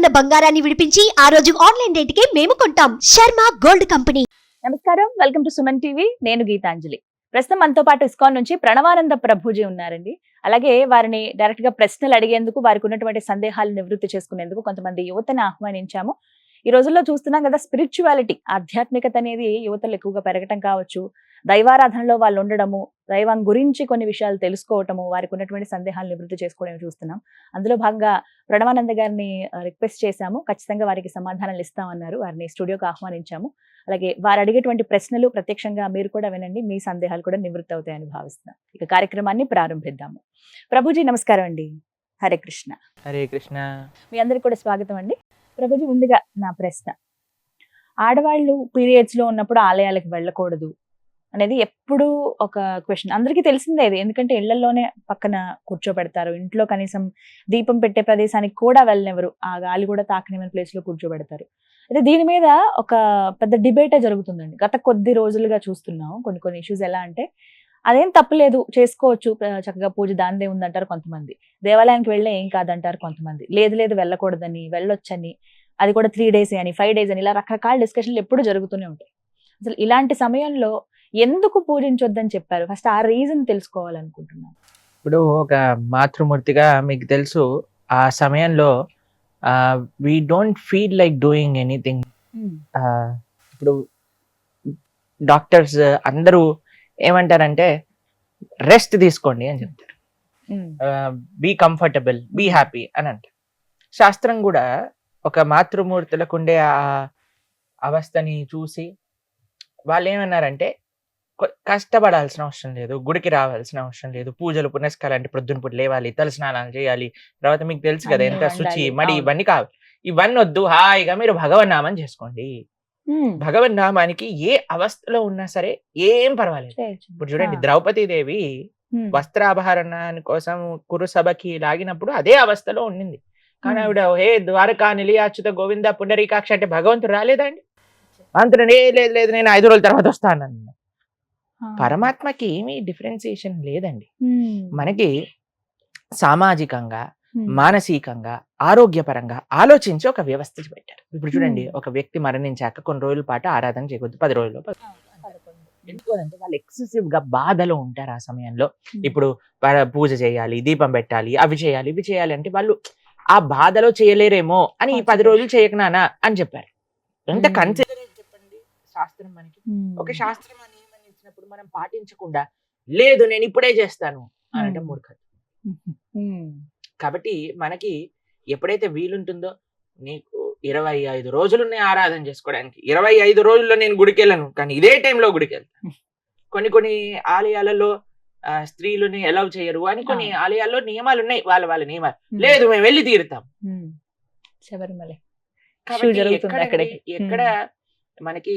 ఉన్న బంగారాన్ని విడిపించి ఆ రోజు ఆన్లైన్ రేటుకే మేము కొంటాం. Sharma gold company. నమస్కారం, వెల్కమ్ టు సుమన్ టీవీ. నేను గీతాంజలి. ప్రస్తుతం మనతో పాటు ఇస్కాన్ నుంచి ప్రణవానంద ప్రభుజీ ఉన్నారండి. అలాగే వారిని డైరెక్ట్ గా ప్రశ్నలు అడిగేందుకు, వారికి ఉన్నటువంటి సందేహాలు నివృత్తి చేసుకునేందుకు కొంతమంది యువతని ఆహ్వానించాము. ఈ రోజుల్లో చూస్తున్నాం కదా, స్పిరిచువాలిటీ, ఆధ్యాత్మికత అనేది యువతలు ఎక్కువగా పెరగటం కావచ్చు, దైవారాధనలో వాళ్ళు ఉండడము, దైవం గురించి కొన్ని విషయాలు తెలుసుకోవటము, వారికి ఉన్నటువంటి సందేహాలు నివృత్తి చేసుకోవడం చూస్తున్నాం. అందులో భాగంగా ప్రణవానంద గారిని రిక్వెస్ట్ చేశాము. ఖచ్చితంగా వారికి సమాధానాలు ఇస్తామన్నారు. వారిని స్టూడియోకి ఆహ్వానించాము. అలాగే వారు అడిగేటువంటి ప్రశ్నలు ప్రత్యక్షంగా మీరు కూడా వినండి, మీ సందేహాలు కూడా నివృత్తి అవుతాయని భావిస్తున్నాం. ఇక కార్యక్రమాన్ని ప్రారంభిద్దాము. ప్రభుజీ నమస్కారం అండి. హరే కృష్ణ. హరే కృష్ణ. మీ అందరికి కూడా స్వాగతం అండి. ప్రభుజీ, ముందుగా నా ప్రశ్న, ఆడవాళ్ళు పీరియడ్స్ లో ఉన్నప్పుడు ఆలయాలకు వెళ్ళకూడదు అనేది ఎప్పుడు ఒక క్వశ్చన్. అందరికీ తెలిసిందే ఇది, ఎందుకంటే ఇళ్లలోనే పక్కన కూర్చోబెడతారు, ఇంట్లో కనీసం దీపం పెట్టే ప్రదేశానికి కూడా వెళ్ళనివ్వరు, ఆ గాలి కూడా తాకనివ్వని ప్లేస్ లో కూర్చోబెడతారు. అయితే దీని మీద ఒక పెద్ద డిబేటే జరుగుతుందండి. గత కొద్ది రోజులుగా చూస్తున్నాం కొన్ని ఇష్యూస్. ఎలా అంటే అదేం తప్పులేదు, చేసుకోవచ్చు, చక్కగా పూజ దానిదే ఉందంటారు కొంతమంది. దేవాలయానికి వెళ్ళే ఏం కాదంటారు కొంతమంది. లేదు వెళ్ళకూడదని, వెళ్ళొచ్చని, అది కూడా 3 days అని, 5 days అని, ఇలా రకరకాల డిస్కషన్లు ఎప్పుడు జరుగుతూనే ఉంటాయి. అసలు ఇలాంటి సమయంలో ఎందుకు పూజించొద్దని చెప్పారు? ఫస్ట్ ఆ రీజన్ తెలుసుకోవాలనుకుంటున్నాను. ఇప్పుడు ఒక మాతృమూర్తిగా మీకు తెలుసు, ఆ సమయంలో we don't feel like doing anything. ఇప్పుడు డాక్టర్స్ అందరూ ఏమంటారంటే రెస్ట్ తీసుకోండి అని చెప్తారు, బీ కంఫర్టబుల్, బీ హ్యాపీ అని అంటారు. శాస్త్రం కూడా ఒక మాతృమూర్తులకు ఉండే ఆ అవస్థని చూసి వాళ్ళు ఏమన్నారంటే, కష్టపడాల్సిన అవసరం లేదు, గుడికి రావాల్సిన అవసరం లేదు, పూజలు పునస్కారాలు అంటే ప్రొద్దున పూట లేవాలి, తల స్నానాలు చేయాలి, తర్వాత మీకు తెలుసు కదా ఎంత శుచి మడి ఇవన్నీ కావాలి, ఇవన్నీ వద్దు, హాయిగా మీరు భగవన్నామం చేసుకోండి. భగవన్నామానికి ఏ అవస్థలో ఉన్నా సరే ఏం పర్వాలేదు. ఇప్పుడు చూడండి, ద్రౌపదీదేవి వస్త్రాభరణాని కోసం కురుసభకి లాగినప్పుడు అదే అవస్థలో ఉండింది. కానీ ఆవిడ హే ద్వారకా నిలయాచ్యుత గోవింద పుండరీకాక్ష అంటే భగవంతుడు రాలేదండి. భగవంతుడు లేదు నేను 5 రోజుల తర్వాత వస్తాను. పరమాత్మకి ఏమీ డిఫరెన్సియేషన్ లేదండి. మనకి సామాజికంగా, మానసికంగా, ఆరోగ్యపరంగా ఆలోచించి ఒక వ్యవస్థ పెట్టారు. ఇప్పుడు చూడండి, ఒక వ్యక్తి మరణించాక కొన్ని రోజుల పాటు ఆరాధన చేయకూడదు, 10 రోజులు. ఎందుకంటే వాళ్ళు ఎక్సెసివ్ గా బాధలో ఉంటారు ఆ సమయంలో. ఇప్పుడు పూజ చేయాలి, దీపం పెట్టాలి, అవి చేయాలి ఇవి చేయాలి అంటే వాళ్ళు ఆ బాధలో చేయలేరేమో అని ఈ 10 రోజులు చేయకనానా అని చెప్పారు. ఎంత కన్సిడర్ చెప్పండి శాస్త్రం మనకి. ఒక శాస్త్రం అని ఏమని ఇచ్చినప్పుడు మనం పాటించకుండా లేదు నేను ఇప్పుడే చేస్తాను అని అంటే మూర్ఖత్వం. కాబట్టి మనకి ఎప్పుడైతే వీలుంటుందో, నీకు 25 రోజులు ఉన్నాయి ఆరాధన చేసుకోవడానికి, 25 రోజుల్లో నేను గుడికి వెళ్ళను, కానీ ఇదే టైంలో గుడికి వెళ్తాను. కొన్ని ఆలయాలలో స్త్రీలని అలౌ చేయరు అని, కొన్ని ఆలయాల్లో నియమాలు ఉన్నాయి, వాళ్ళ నియమాలు. లేదు మేము వెళ్ళి తీరుతాం. శబరిమల ఎక్కడ మనకి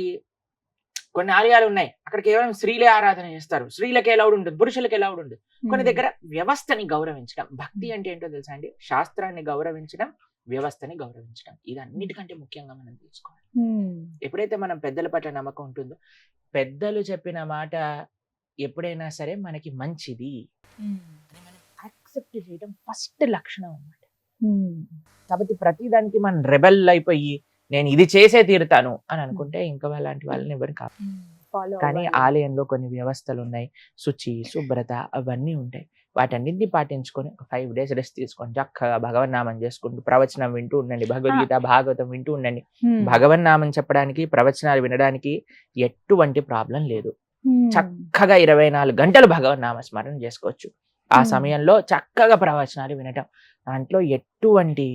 కొన్ని ఆలయాలు ఉన్నాయి, అక్కడ కేవలం స్త్రీలే ఆరాధన చేస్తారు, స్త్రీలకి అలౌడ్ ఉంటుంది, పురుషులకి అలౌడ్ ఉంటుంది. కొన్ని దగ్గర వ్యవస్థని గౌరవించడం, భక్తి అంటే ఏంటో తెలుసా అండి, శాస్త్రాన్ని గౌరవించడం, వ్యవస్థని గౌరవించడం, ఇది అన్నిటికంటే ముఖ్యంగా మనం తీసుకోవాలి. ఎప్పుడైతే మనం పెద్దల పట్ల నమ్మకం ఉంటుందో, పెద్దలు చెప్పిన మాట ఎప్పుడైనా సరే మనకి మంచిది అని మనం యాక్సెప్ట్ చేయడం ఫస్ట్ లక్షణం అన్నమాట. కాబట్టి ప్రతిదానికి మనం రెబెల్ అయిపోయి నేను ఇది చేసే తీరుతాను అని అనుకుంటే ఇంకా అలాంటి వాళ్ళని ఎవరు కాదు. కానీ ఆలయంలో కొన్ని వ్యవస్థలు ఉన్నాయి, శుచి శుభ్రత అవన్నీ ఉంటాయి. వాటన్నింటినీ పాటించుకొని ఒక 5 days రెస్ట్ తీసుకోండి, చక్కగా భగవన్నామం చేసుకుంటూ ప్రవచనం వింటూ ఉండండి, భగవద్గీత భాగవతం వింటూ ఉండండి. భగవన్నామం చెప్పడానికి, ప్రవచనాలు వినడానికి ఎటువంటి ప్రాబ్లం లేదు. చక్కగా 24 గంటలు భగవన్నామ స్మరణ చేసుకోవచ్చు. ఆ సమయంలో చక్కగా ప్రవచనాలు వినటం, దాంట్లో ఎటువంటి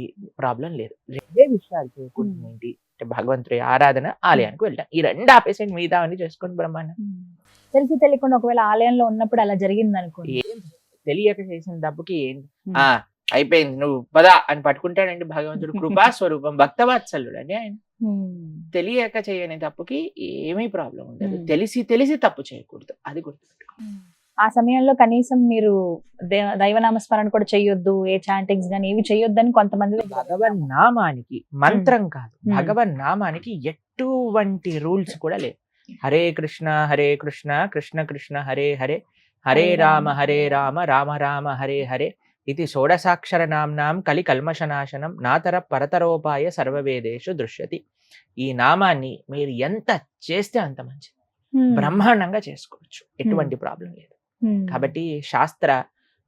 ప్రాబ్లం లేదు. 2 విషయాలు చేయకూడదు ఏంటి అంటే, భగవంతుడి ఆరాధన, ఆలయానికి వెళ్ళాం, ఈ 2 ఆపేసండి, మిగతా అన్ని చేసుకోండి బ్రహ్మాండం. తెలిసి తెలియకుండా ఒకవేళ ఆలయంలో ఉన్నప్పుడు అలా జరిగింది అనుకోండి, తెలియక చేసిన తప్పుకి అయిపోయింది నువ్వు పదా అని పట్టుకుంటాడండి భగవంతుడు. కృపా స్వరూపం, భక్తవాత్సల్యుడు అండి ఆయన. తెలియక చేయని తప్పుకి ఏమీ ప్రాబ్లం ఉండదు. తెలిసి తప్పు చేయకూడదు, అది గుర్తుపెట్టుకో. ఆ సమయంలో కనీసం మీరు దైవనామస్మరణ కూడా చెయ్యొద్దు, ఏ చాంటింగ్స్ గానీ ఏవి చెయ్యొద్దని కొంతమంది. భగవన్ నామానికి, మంత్రం కాదు, భగవన్ నామానికి ఎటువంటి రూల్స్ కూడా లేవు. హరే కృష్ణ కృష్ణ కృష్ణ హరే హరే, హరే రామ రామ రామ హరే హరే, ఇది షోడసాక్షర నామ్నాం కలి కల్మషనాశనం నాతర పరతరోపాయ సర్వవేదేషు దృశ్యతి. ఈ నామాన్ని మీరు ఎంత చేస్తే అంత మంచిది, బ్రహ్మాండంగా చేసుకోవచ్చు, ఎటువంటి ప్రాబ్లం లేదు. కాబట్టి శాస్త్ర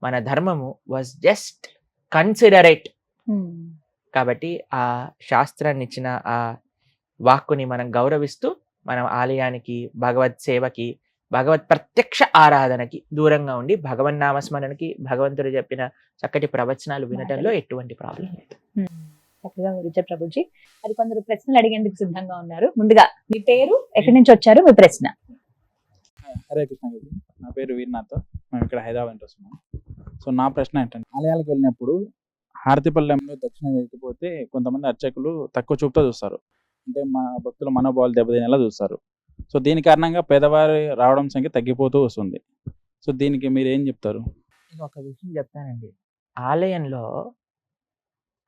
మన ధర్మము వాజ్ జస్ట్ కన్సిడరేట్. కాబట్టి ఆ శాస్త్రాన్ని ఇచ్చిన ఆ వాక్కుని మనం గౌరవిస్తూ మనం ఆలయానికి, భగవత్ సేవకి, భగవత్ ప్రత్యక్ష ఆరాధనకి దూరంగా ఉండి భగవన్నామస్మరణకి, భగవంతుడు చెప్పిన చక్కటి ప్రవచనాలు వినటంలో ఎటువంటి ప్రాబ్లం లేదు. చక్కగా వివరించారు ప్రభుజీ. మరి కొందరు ప్రశ్నలు అడిగేందుకు సిద్ధంగా ఉన్నారు. ముందుగా మీ పేరు, ఎక్కడి నుంచి వచ్చారు, మీ ప్రశ్న. హరే కృష్ణ గారు, నా పేరు వీర్నాథ్. మేము ఇక్కడ హైదరాబాద్ నుంచి వస్తున్నాం. సో నా ప్రశ్న ఏంటంటే, ఆలయాలకు వెళ్ళినప్పుడు హారతిపల్లెంలో దక్షిణ వేయకపోతే కొంతమంది అర్చకులు తక్కువ చూపుతో చూస్తారు, అంటే మన భక్తుల మనోభావాలు దెబ్బతినేలా చూస్తారు. సో దీని కారణంగా పేదవారి రావడం సంఖ్య తగ్గిపోతూ వస్తుంది. సో దీనికి మీరు ఏం చెప్తారు? నేను ఒక విషయం చెప్తానండి. ఆలయంలో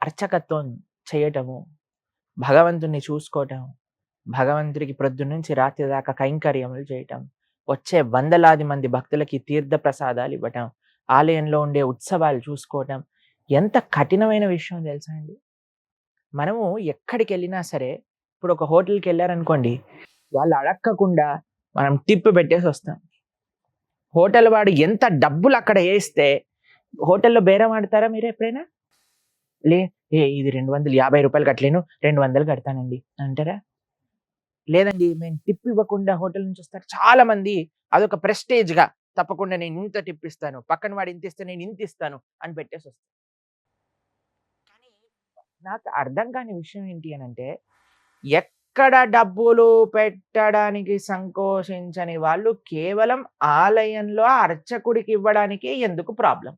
అర్చకత్వం చేయటము, భగవంతుని చూసుకోవటం, భగవంతుడికి ప్రొద్దు నుంచి రాత్రి దాకా కైంకర్యములు చేయటం, వచ్చే వందలాది మంది భక్తులకి తీర్థ ప్రసాదాలు ఇవ్వటం, ఆలయంలో ఉండే ఉత్సవాలు చూసుకోవటం ఎంత కఠినమైన విషయం తెలుసా అండి. మనము ఎక్కడికి వెళ్ళినా సరే, ఇప్పుడు ఒక హోటల్కి వెళ్ళారనుకోండి, వాళ్ళు అడక్కకుండా మనం టిప్ పెట్టేసి వస్తాం. హోటల్ వాడు ఎంత డబ్బులు అక్కడ వేస్తే హోటల్లో బేరం ఆడతారా మీరు ఎప్పుడైనా? ఇది 250 రూపాయలు కట్టలేను, 200 కడతానండి అంటారా? లేదండి, మేము టిప్ ఇవ్వకుండా హోటల్ నుంచి వస్తారు చాలా మంది. అదొక ప్రెస్టేజ్ గా, తప్పకుండా నేను ఇంత టిప్ ఇస్తాను, పక్కన వాడు ఇంత ఇస్తే నేను ఇంత ఇస్తాను అని పెట్టేసి వస్తాను. కానీ నాకు అర్థం కాని విషయం ఏంటి అని అంటే, ఎక్కడ డబ్బులు పెట్టడానికి సంకోచించని వాళ్ళు కేవలం ఆలయంలో అర్చకుడికి ఇవ్వడానికి ఎందుకు ప్రాబ్లం?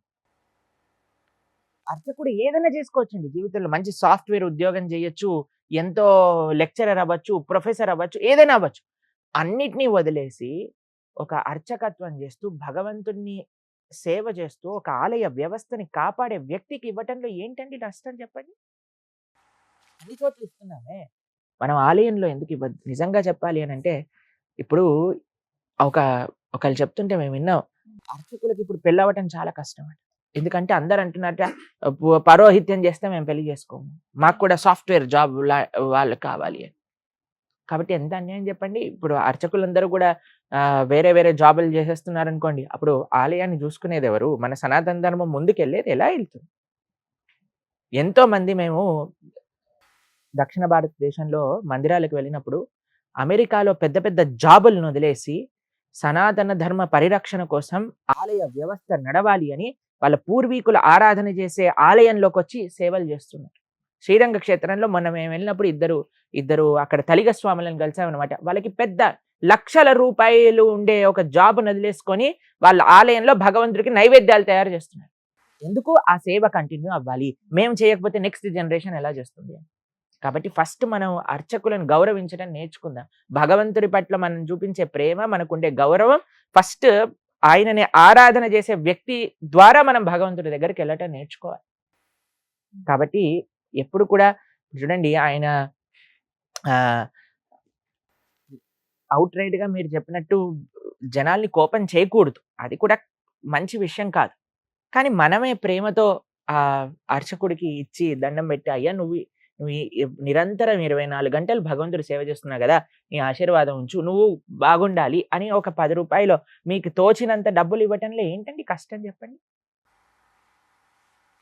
అర్చకుడు ఏదైనా చేసుకోవచ్చండి జీవితంలో. మంచి సాఫ్ట్వేర్ ఉద్యోగం చేయొచ్చు, ఎంతో లెక్చరర్ అవ్వచ్చు, ప్రొఫెసర్ అవ్వచ్చు, ఏదైనా అవ్వచ్చు. అన్నిటినీ వదిలేసి ఒక అర్చకత్వం చేస్తూ, భగవంతుణ్ణి సేవ చేస్తూ, ఒక ఆలయ వ్యవస్థని కాపాడే వ్యక్తికి ఇవ్వటంలో ఏంటండి నష్టం చెప్పండి? అన్ని చోట్ల ఇస్తున్నామే, మనం ఆలయంలో ఎందుకు ఇవ్వద్దు? నిజంగా చెప్పాలి అని అంటే, ఇప్పుడు ఒకళ్ళు చెప్తుంటే మేము విన్నాం, అర్చకులకి ఇప్పుడు పెళ్ళవటం చాలా కష్టం అంట. ఎందుకంటే అందరు అంటున్నట్ట, పరోహిత్యం చేస్తే మేము పెళ్లి చేసుకోము, మాకు కూడా సాఫ్ట్వేర్ జాబ్ వాళ్ళు కావాలి అని. కాబట్టి ఎంత అన్యాయం చెప్పండి. ఇప్పుడు అర్చకులందరూ కూడా వేరే వేరే జాబులు చేసేస్తున్నారు అనుకోండి, అప్పుడు ఆలయాన్ని చూసుకునేది ఎవరు? మన సనాతన ధర్మం ముందుకెళ్ళేది ఎలా వెళ్తుంది? ఎంతో మంది మేము దక్షిణ భారతదేశంలో మందిరాలకు వెళ్ళినప్పుడు, అమెరికాలో పెద్ద పెద్ద జాబులను వదిలేసి సనాతన ధర్మ పరిరక్షణ కోసం ఆలయ వ్యవస్థ నడవాలి అని వాళ్ళ పూర్వీకుల ఆరాధన చేసే ఆలయంలోకి వచ్చి సేవలు చేస్తున్నారు. శ్రీరంగ క్షేత్రంలో మొన్న మేము వెళ్ళినప్పుడు ఇద్దరు అక్కడ తలిగ స్వాములను కలిసామన్నమాట. వాళ్ళకి పెద్ద లక్షల రూపాయలు ఉండే ఒక జాబ్ వదిలేసుకొని వాళ్ళ ఆలయంలో భగవంతుడికి నైవేద్యాలు తయారు చేస్తున్నారు. ఎందుకు? ఆ సేవ కంటిన్యూ అవ్వాలి, మేము చేయకపోతే నెక్స్ట్ జనరేషన్ ఎలా చేస్తుంది? కాబట్టి ఫస్ట్ మనం అర్చకులను గౌరవించడం నేర్చుకుందాం. భగవంతుడి పట్ల మనం చూపించే ప్రేమ, మనకుండే గౌరవం, ఫస్ట్ ఆయనని ఆరాధన చేసే వ్యక్తి ద్వారా మనం భగవంతుడి దగ్గరికి వెళ్ళటం నేర్చుకోవాలి. కాబట్టి ఎప్పుడు కూడా చూడండి, ఆయన అవుట్ రైట్ గా మీరు చెప్పినట్టు జనాల్ని కోపం చేయకూడదు, అది కూడా మంచి విషయం కాదు. కానీ మనమే ప్రేమతో ఆ అర్చకుడికి ఇచ్చి దండం పెట్టి, అయ్యా నువ్వు నిరంతరం 24 గంటలు భగవంతుడి సేవ చేస్తున్నావు కదా, నీ ఆశీర్వాదం ఉంచు, నువ్వు బాగుండాలి అని ఒక 10 రూపాయలు మీకు తోచినంత డబ్బులు ఇవ్వటంలో ఏంటండి కష్టం చెప్పండి?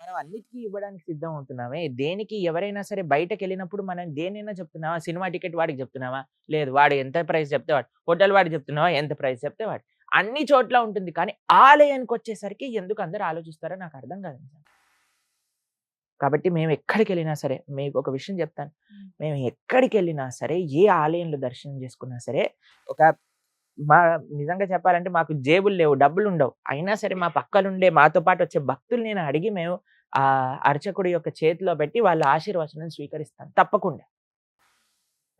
మనం అన్నిటికీ ఇవ్వడానికి సిద్ధం అవుతున్నామే. దేనికి ఎవరైనా సరే బయటకు వెళ్ళినప్పుడు మనం దేనైనా చెప్తున్నావా? సినిమా టికెట్ వాడికి చెప్తున్నావా? లేదు, వాడు ఎంత ప్రైస్ చెప్తే వాడు. హోటల్ వాడికి చెప్తున్నావా? ఎంత ప్రైస్ చెప్తే వాడు. అన్ని చోట్ల ఉంటుంది. కానీ ఆలయానికి వచ్చేసరికి ఎందుకు అందరూ ఆలోచిస్తారో నాకు అర్థం కాదు. కాబట్టి మేము ఎక్కడికి వెళ్ళినా సరే, మీకు ఒక విషయం చెప్తాను, మేము ఎక్కడికి వెళ్ళినా సరే, ఏ ఆలయంలో దర్శనం చేసుకున్నా సరే, నిజంగా చెప్పాలంటే మాకు జేబులు లేవు, డబ్బులు ఉండవు, అయినా సరే మా పక్కనుండే మాతో పాటు వచ్చే భక్తులు నేను అడిగి మేము ఆ అర్చకుడి యొక్క చేతిలో పెట్టి వాళ్ళ ఆశీర్వచనం స్వీకరిస్తాం తప్పకుండా.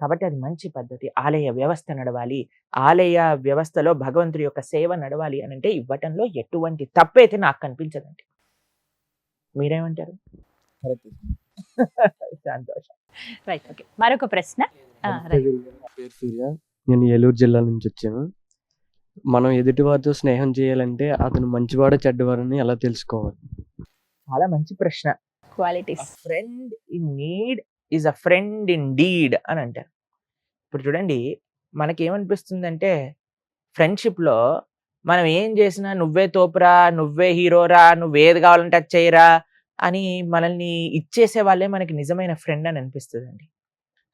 కాబట్టి అది మంచి పద్ధతి. ఆలయ వ్యవస్థ నడవాలి, ఆలయ వ్యవస్థలో భగవంతుడి యొక్క సేవ నడవాలి అని అంటే ఇవ్వటంలో ఎటువంటి తప్పైతే నాకు కనిపించదండి. మీరేమంటారు? సంతోషం. Right, okay. మరొక ప్రశ్న. పేరు సూర్య, నేను ఏలూరు జిల్లా నుంచి వచ్చాను. మనం ఎదుటి వారితో స్నేహం చేయాలంటే అతను మంచివాడ చెడ్డవారని ఎలా తెలుసుకోవాలి? చాలా మంచి ప్రశ్న. Qualities. Friend in need is a friend in deed అని అంటారు. ఇప్పుడు చూడండి, మనకేమనిపిస్తుందంటే ఫ్రెండ్షిప్లో మనం ఏం చేసినా నువ్వే తోపురా, నువ్వే హీరోరా, నువ్వేది కావాలంటే అది చేయరా అని మనల్ని ఇచ్చేసే వాళ్ళే మనకి నిజమైన ఫ్రెండ్ అని అనిపిస్తుందండి.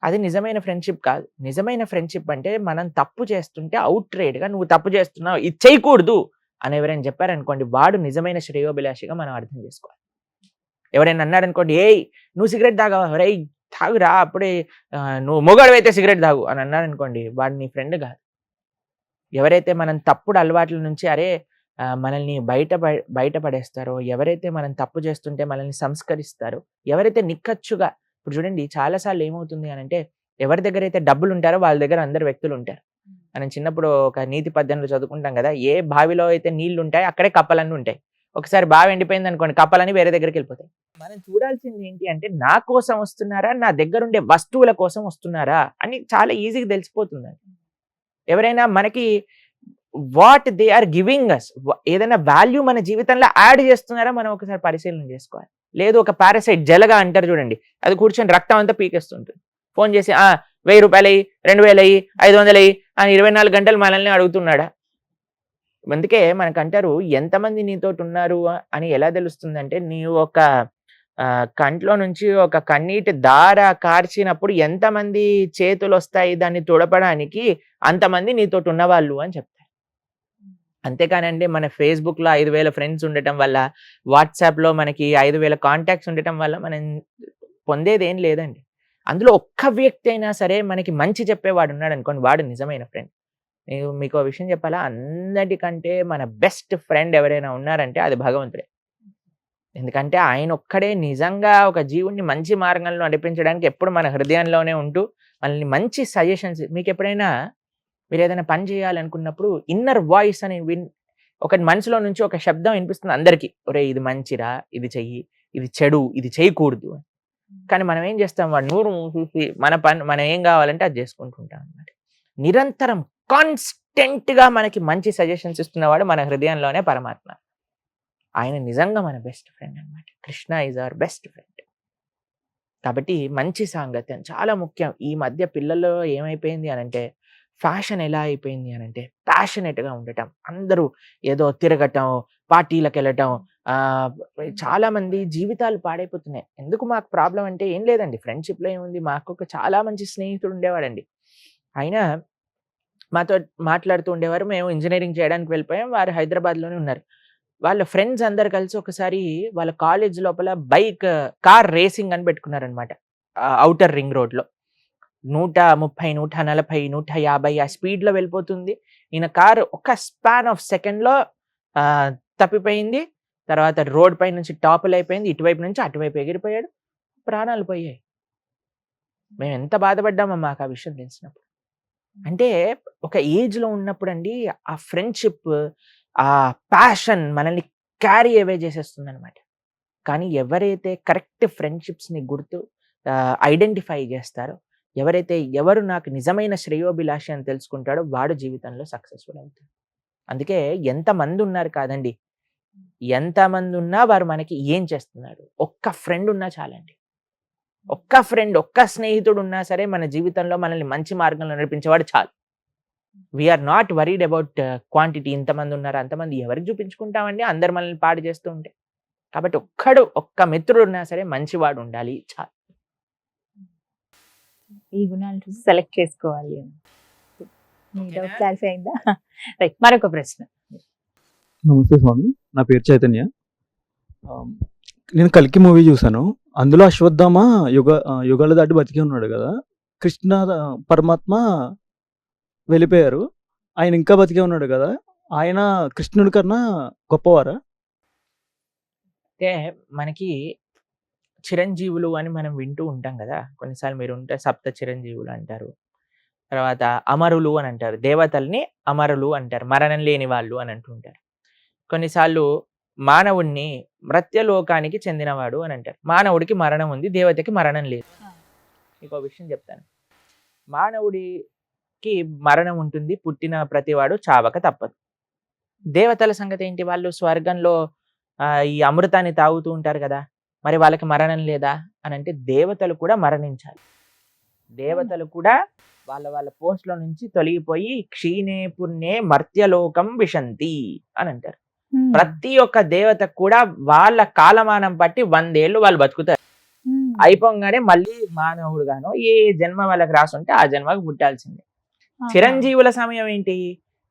అది నిజమైన ఫ్రెండ్షిప్ కాదు. నిజమైన ఫ్రెండ్షిప్ అంటే మనం తప్పు చేస్తుంటే అవుట్‌రైట్‌గా నువ్వు తప్పు చేస్తున్నావు, ఇది చేయకూడదు అని ఎవరైనా చెప్పారనుకోండి, వాడు నిజమైన శ్రేయోభిలాషిగా మనం అర్థం చేసుకోవాలి. ఎవరైనా అన్నారనుకోండి, "ఏయ్ నువ్వు సిగరెట్ తాగవా? రేయ్ తాగురా అప్పుడే, నువ్వు మొగాడివైతే సిగరెట్ తాగు" అని అన్నారనుకోండి, వాడు నీ ఫ్రెండ్ కాదు. ఎవరైతే మనం తప్పుడు అలవాట్ల నుంచి మనల్ని బయటపడేస్తారో, ఎవరైతే మనం తప్పు చేస్తుంటే మనల్ని సంస్కరిస్తారో, ఎవరైతే నిక్కచ్చుగా, ఇప్పుడు చూడండి చాలా సార్లు ఏమవుతుంది అనంటే, ఎవరి దగ్గర అయితే డబ్బులు ఉంటారో వాళ్ళ దగ్గర అందరు వ్యక్తులు ఉంటారు. మనం చిన్నప్పుడు ఒక నీతి పద్యంలో చదువుకుంటాం కదా, ఏ బావిలో అయితే నీళ్లు ఉంటాయి అక్కడే కప్పలన్నీ ఉంటాయి. ఒకసారి బావి ఎండిపోయింది అనుకోండి, కప్పలని వేరే దగ్గరికి వెళ్ళిపోతాయి. మనం చూడాల్సింది ఏంటి అంటే, నా కోసం వస్తున్నారా, నా దగ్గర ఉండే వస్తువుల కోసం వస్తున్నారా అని చాలా ఈజీగా తెలిసిపోతుందండి. ఎవరైనా మనకి what they are giving us, ఏదైనా వాల్యూ మన జీవితంలో యాడ్ చేస్తున్నారా మనం ఒకసారి పరిశీలన చేసుకోవాలి. లేదు ఒక పారాసైట్ జలగా అంటారు చూడండి, అది కూర్చొని రక్తం అంతా పీకేస్తుంటుంది. ఫోన్ చేసి 1000 రూపాయలు అయ్యి, 2000 అయ్యి, 500 అయ్యి అని 24 గంటలు మనల్ని అడుగుతున్నాడా? అందుకే మనకంటారు, ఎంతమంది నీతోటి ఉన్నారు అని ఎలా తెలుస్తుందంటే, నీవు ఒక కంట్లో నుంచి ఒక కన్నీటి ధార కార్చినప్పుడు ఎంతమంది చేతులు వస్తాయి దాన్ని తుడపడానికి, అంతమంది నీతోటి ఉన్నవాళ్ళు అని చెప్తారు. అంతేకానండి మన ఫేస్బుక్లో 5000 ఫ్రెండ్స్ ఉండటం వల్ల, వాట్సాప్లో మనకి 5000 కాంటాక్ట్స్ ఉండటం వల్ల మనం పొందేది ఏం లేదండి. అందులో ఒక్క వ్యక్తి అయినా సరే మనకి మంచి చెప్పేవాడు ఉన్నాడు అనుకోండి, వాడు నిజమైన ఫ్రెండ్. నేను మీకు ఒక విషయం చెప్పాలా, అందరికంటే మన బెస్ట్ ఫ్రెండ్ ఎవరైనా ఉన్నారంటే అది భగవంతుడే. ఎందుకంటే ఆయన ఒక్కడే నిజంగా ఒక జీవుడిని మంచి మార్గంలో నడిపించడానికి ఎప్పుడు మన హృదయంలోనే ఉంటూ మనల్ని మంచి సజెషన్స్, మీకు ఎప్పుడైనా మీరు ఏదైనా పని చేయాలనుకున్నప్పుడు ఇన్నర్ వాయిస్ అని ఒక మనసులో నుంచి ఒక శబ్దం వినిపిస్తుంది అందరికీ, ఒరే ఇది మంచిరా, ఇది చెయ్యి, ఇది చెడు, ఇది చేయకూడదు అని. కానీ మనం ఏం చేస్తాం, వాడు నూరు చూసి మన పని మనం ఏం కావాలంటే అది చేసుకుంటుంటాం అన్నమాట. నిరంతరం కాన్స్టెంట్గా మనకి మంచి సజెషన్స్ ఇస్తున్నవాడు మన హృదయంలోనే పరమాత్మ. ఆయన నిజంగా మన బెస్ట్ ఫ్రెండ్ అన్నమాట. Krishna is our best friend. కాబట్టి మంచి సాంగత్యం చాలా ముఖ్యం. ఈ మధ్య పిల్లల్లో ఏమైపోయింది అనంటే, ఫ్యాషన్ ఎలా అయిపోయింది అనంటే, ప్యాషనెట్గా ఉండటం, అందరూ ఏదో తిరగటం, పార్టీలకు వెళ్ళటం, చాలా మంది జీవితాలు పాడైపోతున్నాయి. ఎందుకు మాకు ప్రాబ్లం అంటే ఏం లేదండి, ఫ్రెండ్షిప్లో ఏముంది, మాకు ఒక చాలా మంచి స్నేహితుడు ఉండేవాడండి. ఆయన మాతో మాట్లాడుతూ ఉండేవారు. మేము ఇంజనీరింగ్ చేయడానికి వెళ్ళిపోయాం, వారు హైదరాబాద్లోనే ఉన్నారు. వాళ్ళ ఫ్రెండ్స్ అందరు కలిసి ఒకసారి వాళ్ళ కాలేజ్ లోపల కార్ రేసింగ్ అని పెట్టుకున్నారనమాట. ఔటర్ రింగ్ రోడ్లో 130, 140, 150 ఆ స్పీడ్లో వెళ్ళిపోతుంది. ఈయన కారు ఒక స్పాన్ ఆఫ్ సెకండ్లో తప్పిపోయింది. తర్వాత రోడ్ పై నుంచి టాపుల్ అయిపోయింది, ఇటువైపు నుంచి అటువైపు ఎగిరిపోయాడు, ప్రాణాలు పోయాయి. మేము ఎంత బాధపడ్డామో మాకు ఆ విషయం తెలిసినప్పుడు. అంటే ఒక ఏజ్లో ఉన్నప్పుడు అండి, ఆ ఫ్రెండ్షిప్, ఆ ప్యాషన్ మనల్ని క్యారీ అవే చేసేస్తుంది అనమాట. కానీ ఎవరైతే కరెక్ట్ ఫ్రెండ్షిప్స్ని ఐడెంటిఫై చేస్తారో, ఎవరు నాకు నిజమైన శ్రేయోభిలాషి అని తెలుసుకుంటాడో, వాడు జీవితంలో సక్సెస్ఫుల్ అవుతాడు. అందుకే ఎంతమంది ఉన్నారు కాదండి, ఎంతమంది ఉన్నా వారు మనకి ఏం చేస్తున్నాడు, ఒక్క ఫ్రెండ్ ఉన్నా చాలండి. ఒక్క ఫ్రెండ్, ఒక్క స్నేహితుడు ఉన్నా సరే మన జీవితంలో మనల్ని మంచి మార్గంలో నడిపించేవాడు చాలు. We're not worried about quantity, ఇంతమంది ఉన్నారు అంతమంది ఎవరికి చూపించుకుంటామండి, అందరు మనల్ని పాడు చేస్తూ ఉంటే. కాబట్టి ఒక్క మిత్రుడు ఉన్నా సరే మంచివాడు ఉండాలి చాలు. ఈ గుణాలు చూసి సెలెక్ట్ చేసుకోవాలి. మీ డౌట్ క్లారిఫై అయిందా? రైట్, మరొక ప్రశ్న. నమస్తే స్వామి, నా పేరు చైతన్య. నేను కల్కి మూవీ చూశాను. అందులో అశ్వత్థామ యుగాలు దాటి బతికి ఉన్నాడు కదా, కృష్ణ పరమాత్మ వెళ్ళిపోయారు, ఆయన ఇంకా బతికే ఉన్నాడు కదా, ఆయన కృష్ణుడి కన్నా గొప్పవారా? అంటే మనకి చిరంజీవులు అని మనం వింటూ ఉంటాం కదా, కొన్నిసార్లు మీరు ఉంటే సప్త చిరంజీవులు అంటారు, తర్వాత అమరులు అని అంటారు, దేవతల్ని అమరులు అంటారు, మరణం లేని వాళ్ళు అని అంటుంటారు. కొన్నిసార్లు మానవుడిని మృత్యలోకానికి చెందినవాడు అని అంటారు. మానవుడికి మరణం ఉంది, దేవతకి మరణం లేదు. మీకు ఒక విషయం చెప్తాను, మానవుడికి మరణం ఉంటుంది, పుట్టిన ప్రతివాడు చావక తప్పదు. దేవతల సంగతి ఏంటి, వాళ్ళు స్వర్గంలో ఈ అమృతాన్ని తాగుతూ ఉంటారు కదా, మరి వాళ్ళకి మరణం లేదా అని అంటే దేవతలు కూడా మరణించాలి. దేవతలు కూడా వాళ్ళ వాళ్ళ పోస్ట్లో నుంచి తొలగిపోయి క్షీణే పుణ్యే మర్త్యలోకం విశంతి అని అంటారు. ప్రతి ఒక్క దేవతకు కూడా వాళ్ళ కాలమానం బట్టి 100 ఏళ్ళు వాళ్ళు బతుకుతారు. అయిపోగానే మళ్ళీ మానవుడుగానో ఏ జన్మ వాళ్ళకి రాసుంటే ఆ జన్మకు పుట్టాల్సిందే. చిరంజీవుల సమయం ఏంటి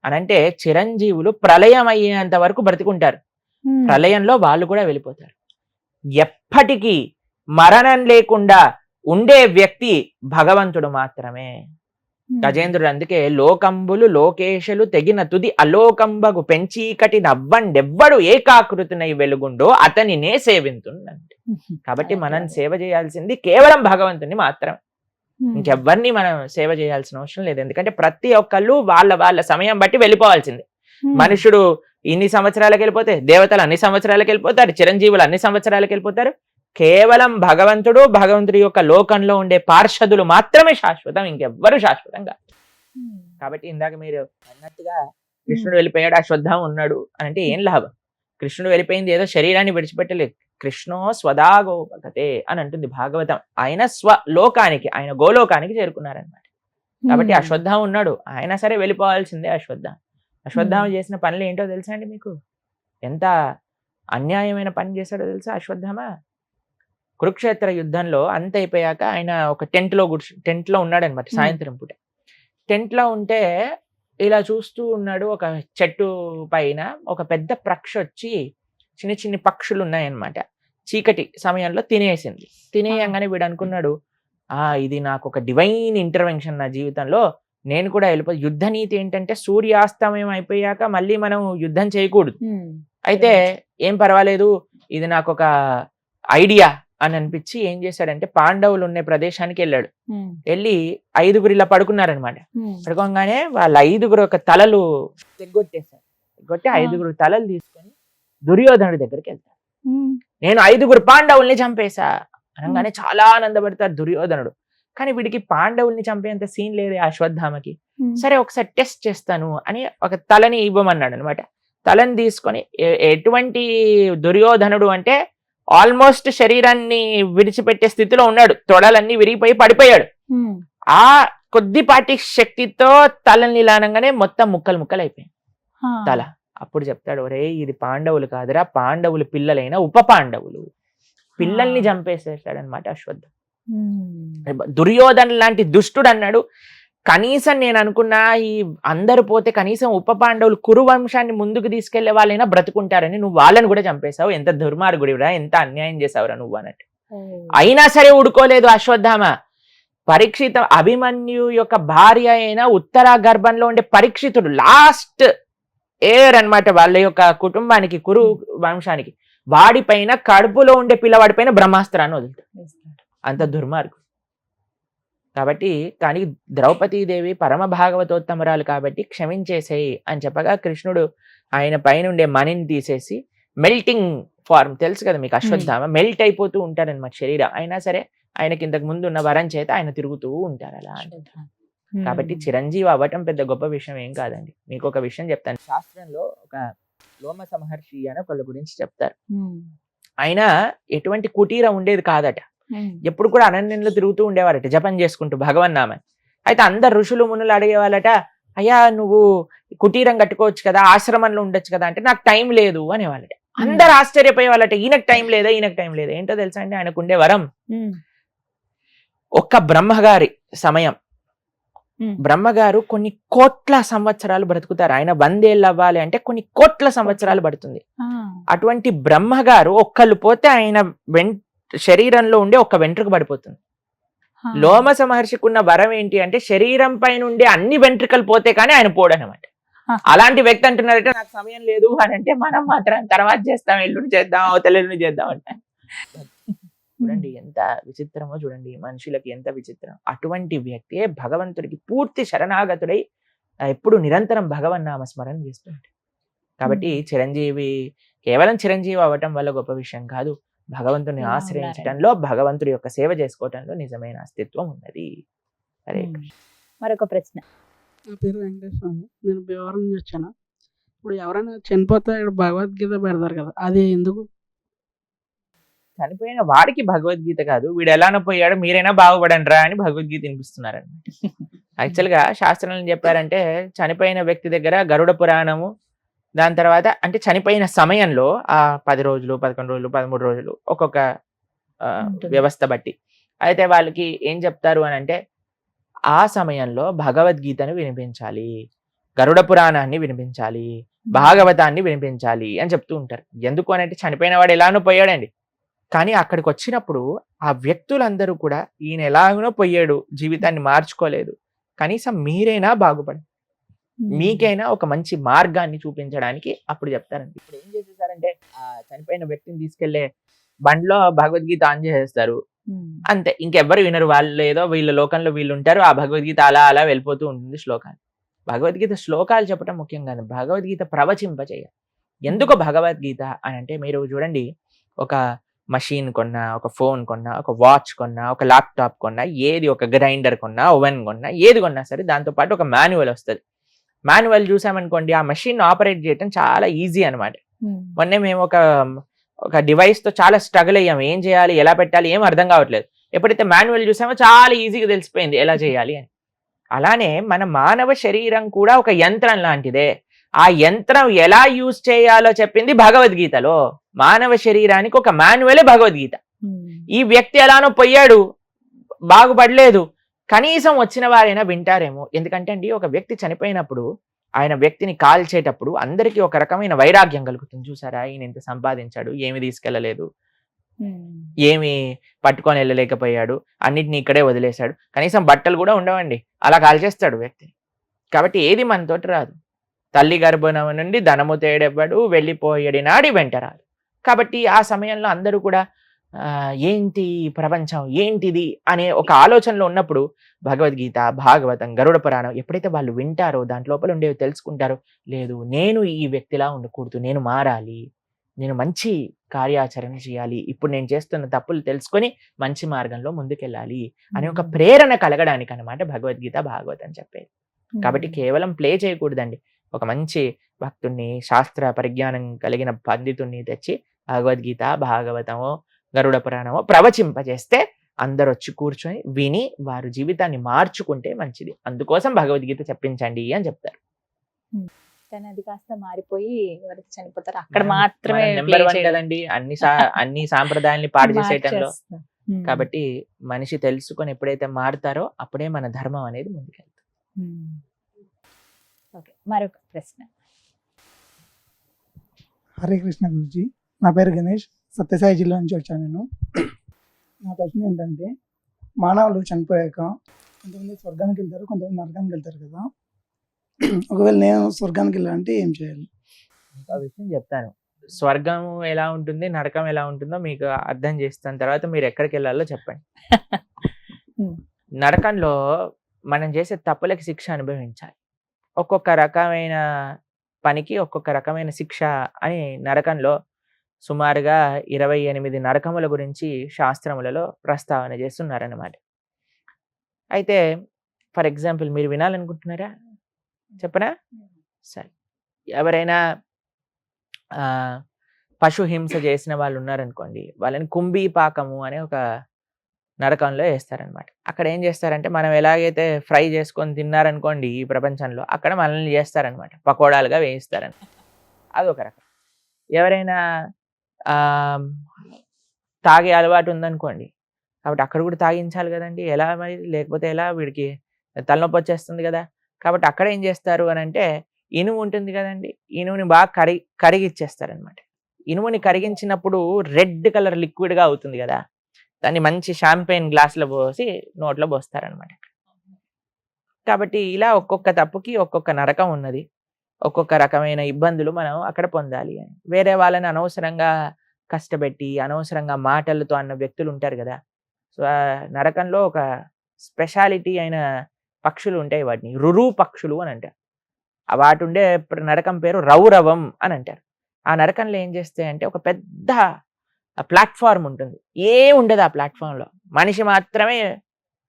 అనంటే చిరంజీవులు ప్రళయం అయ్యేంత వరకు బ్రతికుంటారు. ప్రళయంలో వాళ్ళు కూడా వెళ్ళిపోతారు. ఎప్పటికీ మరణం లేకుండా ఉండే వ్యక్తి భగవంతుడు మాత్రమే. గజేంద్రుడు అందుకే లోకంబులు లోకేశులు తెగిన తుది అలోకంబగు పెంచీకటి నవ్వండెవ్వడు ఏకాకృతినై వెలుగుండో అతనినే సేవింతుండండి. కాబట్టి మనం సేవ చేయాల్సింది కేవలం భగవంతుని మాత్రమే. ఇంకెవ్వరిని మనం సేవ చేయాల్సిన అవసరం లేదు. ఎందుకంటే ప్రతి ఒక్కళ్ళు వాళ్ళ వాళ్ళ సమయం బట్టి వెళ్ళిపోవాల్సిందే. మనుషుడు ఇన్ని సంవత్సరాలకు వెళ్ళిపోతే దేవతలు అన్ని సంవత్సరాలకు వెళ్ళిపోతారు, చిరంజీవులు అన్ని సంవత్సరాలకు వెళ్ళిపోతారు. కేవలం భగవంతుడు భగవంతుడి యొక్క లోకంలో ఉండే పార్షదులు మాత్రమే శాశ్వతం, ఇంకెవ్వరు శాశ్వతం కాదు. కాబట్టి ఇందాక మీరు అన్నట్టుగా కృష్ణుడు వెళ్ళిపోయాడు, అశ్వత్థామ ఉన్నాడు అని అంటే ఏం లాభం? కృష్ణుడు వెళ్ళిపోయింది ఏదో శరీరాన్ని విడిచిపెట్టలేదు. కృష్ణో స్వదాగోపగతే అని అంటుంది భాగవతం. ఆయన స్వలోకానికి, ఆయన గోలోకానికి చేరుకున్నారనమాట. కాబట్టి అశ్వత్థామ ఉన్నాడు, ఆయన సరే వెళ్ళిపోవాల్సిందే. అశ్వత్థామ చేసిన పనులు ఏంటో తెలుసా అండి మీకు? ఎంత అన్యాయమైన పని చేశాడో తెలుసా అశ్వత్థామ? కురుక్షేత్ర యుద్ధంలో అంత అయిపోయాక ఆయన ఒక టెంట్లో ఉన్నాడు అనమాట. సాయంత్రం పూట టెంట్లో ఉంటే ఇలా చూస్తూ ఉన్నాడు. ఒక చెట్టు పైన ఒక పెద్ద పక్షి వచ్చి, చిన్న చిన్న పక్షులు ఉన్నాయన్నమాట, చీకటి సమయంలో తినేసింది. తినేయంగానే వీడు అనుకున్నాడు, ఇది నాకు ఒక డివైన్ ఇంటర్వెన్షన్ నా జీవితంలో, నేను కూడా వెళ్ళిపోయి. యుద్ధ నీతి ఏంటంటే సూర్యాస్తమయం అయిపోయాక మళ్ళీ మనం యుద్ధం చేయకూడదు. అయితే ఏం పర్వాలేదు, ఇది నాకు ఒక ఐడియా అని అనిపించి ఏం చేశాడంటే పాండవులు ఉండే ప్రదేశానికి వెళ్ళాడు. వెళ్ళి 5గురు ఇలా పడుకున్నారనమాట. పడుకోగానే వాళ్ళ 5గురు ఒక తలలు తెగ్గొట్టేశారు. తెగ్గొట్టి 5గురు తలలు తీసుకొని దుర్యోధనుడి దగ్గరికి వెళ్తారు. నేను 5గురు పాండవుల్ని చంపేశా అనగానే చాలా ఆనందపడతారు దుర్యోధనుడు. కానీ వీడికి పాండవుల్ని చంపేంత సీన్ లేదు అశ్వత్థామకి. సరే ఒకసారి టెస్ట్ చేస్తాను అని ఒక తలని ఇవ్వమన్నాడు అనమాట. తలని తీసుకొని ఎటువంటి దుర్యోధనుడు అంటే ఆల్మోస్ట్ శరీరాన్ని విడిచిపెట్టే స్థితిలో ఉన్నాడు, తొడలన్నీ విరిగిపోయి పడిపోయాడు. ఆ కొద్దిపాటి శక్తితో తలని లానంగానే మొత్తం ముక్కలు ముక్కలు అయిపోయింది తల. అప్పుడు చెప్తాడు, ఒరే ఇది పాండవులు కాదురా, పాండవులు పిల్లలైన ఉప పాండవులు, పిల్లల్ని చంపేసేసాడు అనమాట అశ్వత్థామ. దుర్యోధన లాంటి దుష్టుడు అన్నాడు, కనీసం నేను అనుకున్నా ఈ అందరు పోతే కనీసం ఉప పాండవులు కురు వంశాన్ని ముందుకు తీసుకెళ్లే వాళ్ళైనా బ్రతుకుంటారని, నువ్వు వాళ్ళని కూడా చంపేశావు, ఎంత దుర్మార్గుడివిరా, ఎంత అన్యాయం చేసావురా నువ్వు అన్నట్టు. అయినా సరే ఊడుకోలేదు అశ్వత్థామ. పరీక్షిత అభిమన్యు యొక్క భార్య అయిన ఉత్తర గర్భంలో ఉండే పరీక్షితుడు లాస్ట్ ఎయిర్ అన్నమాట వాళ్ళ యొక్క కుటుంబానికి, కురు వంశానికి. వాడిపైన కడుపులో ఉండే పిల్లవాడిపైన బ్రహ్మాస్త్రాన్ని వదులుతాడు. అంత దుర్మార్గు. కాబట్టి కానీ ద్రౌపదీదేవి పరమ భాగవతోత్తమరాలు కాబట్టి క్షమించేసేయి అని చెప్పగా కృష్ణుడు ఆయన పైన ఉండే మణిని తీసేసి, మెల్టింగ్ ఫార్మ్ తెలుసు కదా మీకు, అశ్వత్థామ మెల్ట్ అయిపోతూ ఉంటారనమాట శరీరం. అయినా సరే ఆయనకి ఇంతకు ముందు ఉన్న వరం చేత ఆయన తిరుగుతూ ఉంటారు అలా. కాబట్టి చిరంజీవి అవ్వటం పెద్ద గొప్ప విషయం ఏం కాదండి. మీకు ఒక విషయం చెప్తాను. శాస్త్రంలో ఒక లోమస మహర్షి అని ఒకళ్ళ గురించి చెప్తారు. ఆయన ఎటువంటి కుటీరం ఉండేది కాదట. ఎప్పుడు కూడా అరణ్యంలో తిరుగుతూ ఉండేవారట జపం చేసుకుంటూ భగవన్నామని. అయితే అందరు ఋషులు మునులు అడిగేవాళ్ళట, అయ్యా నువ్వు కుటీరం కట్టుకోవచ్చు కదా, ఆశ్రమంలో ఉండొచ్చు కదా అంటే నాకు టైం లేదు అనేవాళ్ళట. అందరు ఆశ్చర్యపోయే వాళ్ళట, ఈయనకు టైం లేదా, ఈయనకు టైం లేదా. ఏంటో తెలుసా అండి ఆయనకు ఉండే వరం, ఒక్క బ్రహ్మగారి సమయం. బ్రహ్మగారు కొన్ని కోట్ల సంవత్సరాలు బ్రతుకుతారు. ఆయన 100 ఏళ్ళు అవ్వాలి అంటే కొన్ని కోట్ల సంవత్సరాలు పడుతుంది. అటువంటి బ్రహ్మగారు ఒక్కళ్ళు పోతే ఆయన శరీరంలో ఉండే ఒక్క వెంట్రుక పడిపోతుంది. లోమస మహర్షికి ఉన్న వరం ఏంటి అంటే శరీరం పైన ఉండే అన్ని వెంట్రుకలు పోతే కానీ ఆయన పోడనమాట. అలాంటి వ్యక్తి అంటున్నారంటే నాకు సమయం లేదు అని అంటే మనం మాత్రం తర్వాత చేస్తాం, ఎల్లుండి చేద్దాం, అవతలెల్లుండి చేద్దాం అంటే. చూడండి ఎంత విచిత్రమో, చూడండి మనుషులకి ఎంత విచిత్రం. అటువంటి వ్యక్తే భగవంతుడికి పూర్తి శరణాగతుడై ఎప్పుడు నిరంతరం భగవన్నామ స్మరణ చేస్తుంటాడు. కాబట్టి చిరంజీవి కేవలం చిరంజీవి అవ్వటం వల్ల గొప్ప విషయం కాదు, భగవంతుని ఆశ్రయించడంలో, భగవంతుడి యొక్క సేవ చేసుకోవటంలో నిజమైన అస్తిత్వం ఉన్నది. సరే మరొక ప్రశ్న. నా పేరు వెంకటేశ్వర, నేను భీమవరం నుంచి వచ్చాను. ఇప్పుడు ఎవరైనా చనిపోతే ఇక్కడ భగవద్గీత పెడతారు కదా, అది ఎందుకు? చనిపోయిన వాడికి భగవద్గీత కాదు, వీడు ఎలానో పోయాడు మీరైనా బాగుపడండి రా అని భగవద్గీత వినిపిస్తున్నారన్నమాట. యాక్చువల్గా శాస్త్రంలో ఏం చెప్పారంటే చనిపోయిన వ్యక్తి దగ్గర గరుడ పురాణము, దాని తర్వాత అంటే చనిపోయిన సమయంలో ఆ 10 రోజులు 11 రోజులు 13 రోజులు ఒక్కొక్క ఉంటుంది. వ్యవస్థ బట్టి అయితే వాళ్ళకి ఏం చెప్తారు అని అంటే ఆ సమయంలో భగవద్గీతను వినిపించాలి, గరుడ పురాణాన్ని వినిపించాలి, భాగవతాన్ని వినిపించాలి అని చెప్తూ ఉంటారు. ఎందుకు అని అంటే చనిపోయిన వాడు ఎలానో పోయాడండి, కానీ అక్కడికి వచ్చినప్పుడు ఆ వ్యక్తులందరూ కూడా ఈయన ఎలాగనో పోయాడు, జీవితాన్ని మార్చుకోలేదు, కనీసం మీరైనా బాగుపడండి, మీకైనా ఒక మంచి మార్గాన్ని చూపించడానికి అప్పుడు చెప్తారండి. ఇప్పుడు ఏం చేసేసారంటే ఆ చనిపోయిన వ్యక్తిని తీసుకెళ్లే బండ్లో భగవద్గీత ఆన్ చేసేస్తారు, అంతే, ఇంకెవ్వరు వినరు, వాళ్ళు ఏదో వీళ్ళ లోకంలో వీళ్ళు ఉంటారు, ఆ భగవద్గీత అలా అలా వెళ్ళిపోతూ ఉంటుంది శ్లోకాలు. భగవద్గీత శ్లోకాలు చెప్పడం ముఖ్యం కాదు, భగవద్గీత ప్రవచింపచేయాలి. ఎందుకు భగవద్గీత అని అంటే మీరు చూడండి, ఒక మషిన్ కొన్నా, ఒక ఫోన్ కొన్నా, ఒక వాచ్ కొన్నా, ఒక ల్యాప్టాప్ కొన్నా, ఏది ఒక గ్రైండర్ కొన్నా, ఓవెన్ కొన్నా, ఏది కొన్నా సరే దాంతోపాటు ఒక మాన్యువల్ వస్తుంది. మాన్యువల్ చూసామనుకోండి ఆ మషిన్ ఆపరేట్ చేయడం చాలా ఈజీ అనమాట. మొన్నే మేము ఒక డివైస్ తో చాలా స్ట్రగుల్ అయ్యాము, ఏం చేయాలి ఎలా పెట్టాలి ఏం అర్థం కావట్లేదు. ఎప్పుడైతే మాన్యువల్ చూసామో చాలా ఈజీగా తెలిసిపోయింది ఎలా చేయాలి అని. అలానే మన మానవ శరీరం కూడా ఒక యంత్రం లాంటిదే, ఆ యంత్రం ఎలా యూజ్ చేయాలో చెప్పింది భగవద్గీతలో. మానవ శరీరానికి ఒక మాన్యువలే భగవద్గీత. ఈ వ్యక్తి ఎలానో పోయాడు, బాగుపడలేదు, కనీసం వచ్చిన వారైనా వింటారేమో. ఎందుకంటే అండి ఒక వ్యక్తి చనిపోయినప్పుడు ఆయన వ్యక్తిని కాల్చేటప్పుడు అందరికీ ఒక రకమైన వైరాగ్యం కలుగుతుంది. చూసారా ఈయన ఇంత సంపాదించాడు, ఏమి తీసుకెళ్ళలేదు, ఏమి పట్టుకొని వెళ్ళలేకపోయాడు, అన్నిటిని ఇక్కడే వదిలేశాడు, కనీసం బట్టలు కూడా ఉండవండి, అలా కాల్చేస్తాడు వ్యక్తిని. కాబట్టి ఏది మనతోటి రాదు, తల్లి గర్భం నుండి ధనము తేడెవ్వడు, వెళ్ళిపోయేడి నాడి వెంట రాదు. కాబట్టి ఆ సమయంలో అందరూ కూడా ఏంటి ప్రపంచం ఏంటిది అనే ఒక ఆలోచనలో ఉన్నప్పుడు భగవద్గీత, భాగవతం, గరుడ పురాణం ఎప్పుడైతే వాళ్ళు వింటారో దాంట్ లోపల ఉండేవి తెలుసుకుంటారో, లేదు నేను ఈ వ్యక్తిలా ఉండకూడదు, నేను మారాలి, నేను మంచి కార్యాచరణ చేయాలి, ఇప్పుడు నేను చేస్తున్న తప్పులు తెలుసుకొని మంచి మార్గంలో ముందుకెళ్ళాలి అనే ఒక ప్రేరణ కలగడానికి అన్నమాట భగవద్గీత, భాగవతం చెప్పేది. కాబట్టి కేవలం ప్లే చేయకూడదండి, ఒక మంచి భక్తుణ్ణి, శాస్త్ర పరిజ్ఞానం కలిగిన పండితుణ్ణి తెచ్చి భగవద్గీత, భాగవతమో, గరుడ పురాణమో ప్రవచింపజేస్తే అందరు వచ్చి కూర్చొని విని వారు జీవితాన్ని మార్చుకుంటే మంచిది. అందుకోసం భగవద్గీత చెప్పించండి అని చెప్తారు. కానీ అది కాస్త మారిపోయి ఎవరైతే చనిపోతారో అక్కడ మాత్రమే నెంబర్ 1 కదండి అన్ని సాంప్రదాయాల్ని పాడు చేసేయటంలో. కాబట్టి మనిషి తెలుసుకొని ఎప్పుడైతే మారుతారో అప్పుడే మన ధర్మం అనేది ముందుకెళ్తుంది. ఓకే, మరొక ప్రశ్న. హరే కృష్ణ గురుజీ, నా పేరు గణేష్, సత్యసాయి జిల్లా నుంచి వచ్చాను నేను. నా ప్రశ్న ఏంటంటే మానవులు చనిపోయాక కొంతమంది స్వర్గానికి వెళ్తారు, కొంతమంది నరకానికి వెళ్తారు కదా. ఒకవేళ నేను స్వర్గానికి వెళ్ళాలంటే ఏం చేయాలి? ఒక విషయం చెప్తాను, స్వర్గం ఎలా ఉంటుంది, నరకం ఎలా ఉంటుందో మీకు అర్థం చేస్తాను, తర్వాత మీరు ఎక్కడికి వెళ్ళాలో చెప్పండి. నరకంలో మనం చేసే తప్పులకి శిక్ష అనుభవించాలి, ఒక్కొక్క రకమైన పనికి ఒక్కొక్క రకమైన శిక్ష అని నరకంలో సుమారుగా 28 నరకముల గురించి శాస్త్రములలో ప్రస్తావన చేస్తున్నారన్నమాట. అయితే ఫర్ ఎగ్జాంపుల్ మీరు వినాలనుకుంటున్నారా, చెప్పనా? సరే, ఎవరైనా పశు హింస చేసిన వాళ్ళు ఉన్నారనుకోండి, వాళ్ళని కుంభీపాకము అనే ఒక నరకంలో వేస్తారనమాట. అక్కడ ఏం చేస్తారంటే మనం ఎలాగైతే ఫ్రై చేసుకొని తిన్నారనుకోండి ఈ ప్రపంచంలో, అక్కడ మనల్ని చేస్తారనమాట, పకోడాలుగా వేయిస్తారనమాట. అదొక రకం. ఎవరైనా తాగే అలవాటు ఉందనుకోండి, కాబట్టి అక్కడ కూడా తాగించాలి కదండి, ఎలా మరి, లేకపోతే ఎలా, వీడికి తలనొప్పి వచ్చేస్తుంది కదా. కాబట్టి అక్కడ ఏం చేస్తారు అని అంటే ఇనుము ఉంటుంది కదండి, ఇనుముని బాగా కరిగిచ్చేస్తారనమాట. ఇనుముని కరిగించినప్పుడు రెడ్ కలర్ లిక్విడ్గా అవుతుంది కదా, దాన్ని మంచి షాంపెయిన్ గ్లాసులో పోసి నోట్లో పోస్తారనమాట. కాబట్టి ఇలా ఒక్కొక్క తప్పుకి ఒక్కొక్క నరకం ఉన్నది, ఒక్కొక్క రకమైన ఇబ్బందులు మనం అక్కడ పొందాలి అని. వేరే వాళ్ళని అనవసరంగా కష్టపెట్టి అనవసరంగా మాటలతో అన్న వ్యక్తులు ఉంటారు కదా. సో ఆ నరకంలో ఒక స్పెషాలిటీ అయిన పక్షులు ఉంటాయి, వాటిని రురు పక్షులు అని అంటారు. వాటి ఉండే నరకం పేరు రౌరవం అని అంటారు. ఆ నరకంలో ఏం చేస్తాయంటే ఒక పెద్ద ప్లాట్ఫామ్ ఉంటుంది, ఏం ఉండదు ఆ ప్లాట్ఫామ్లో, మనిషి మాత్రమే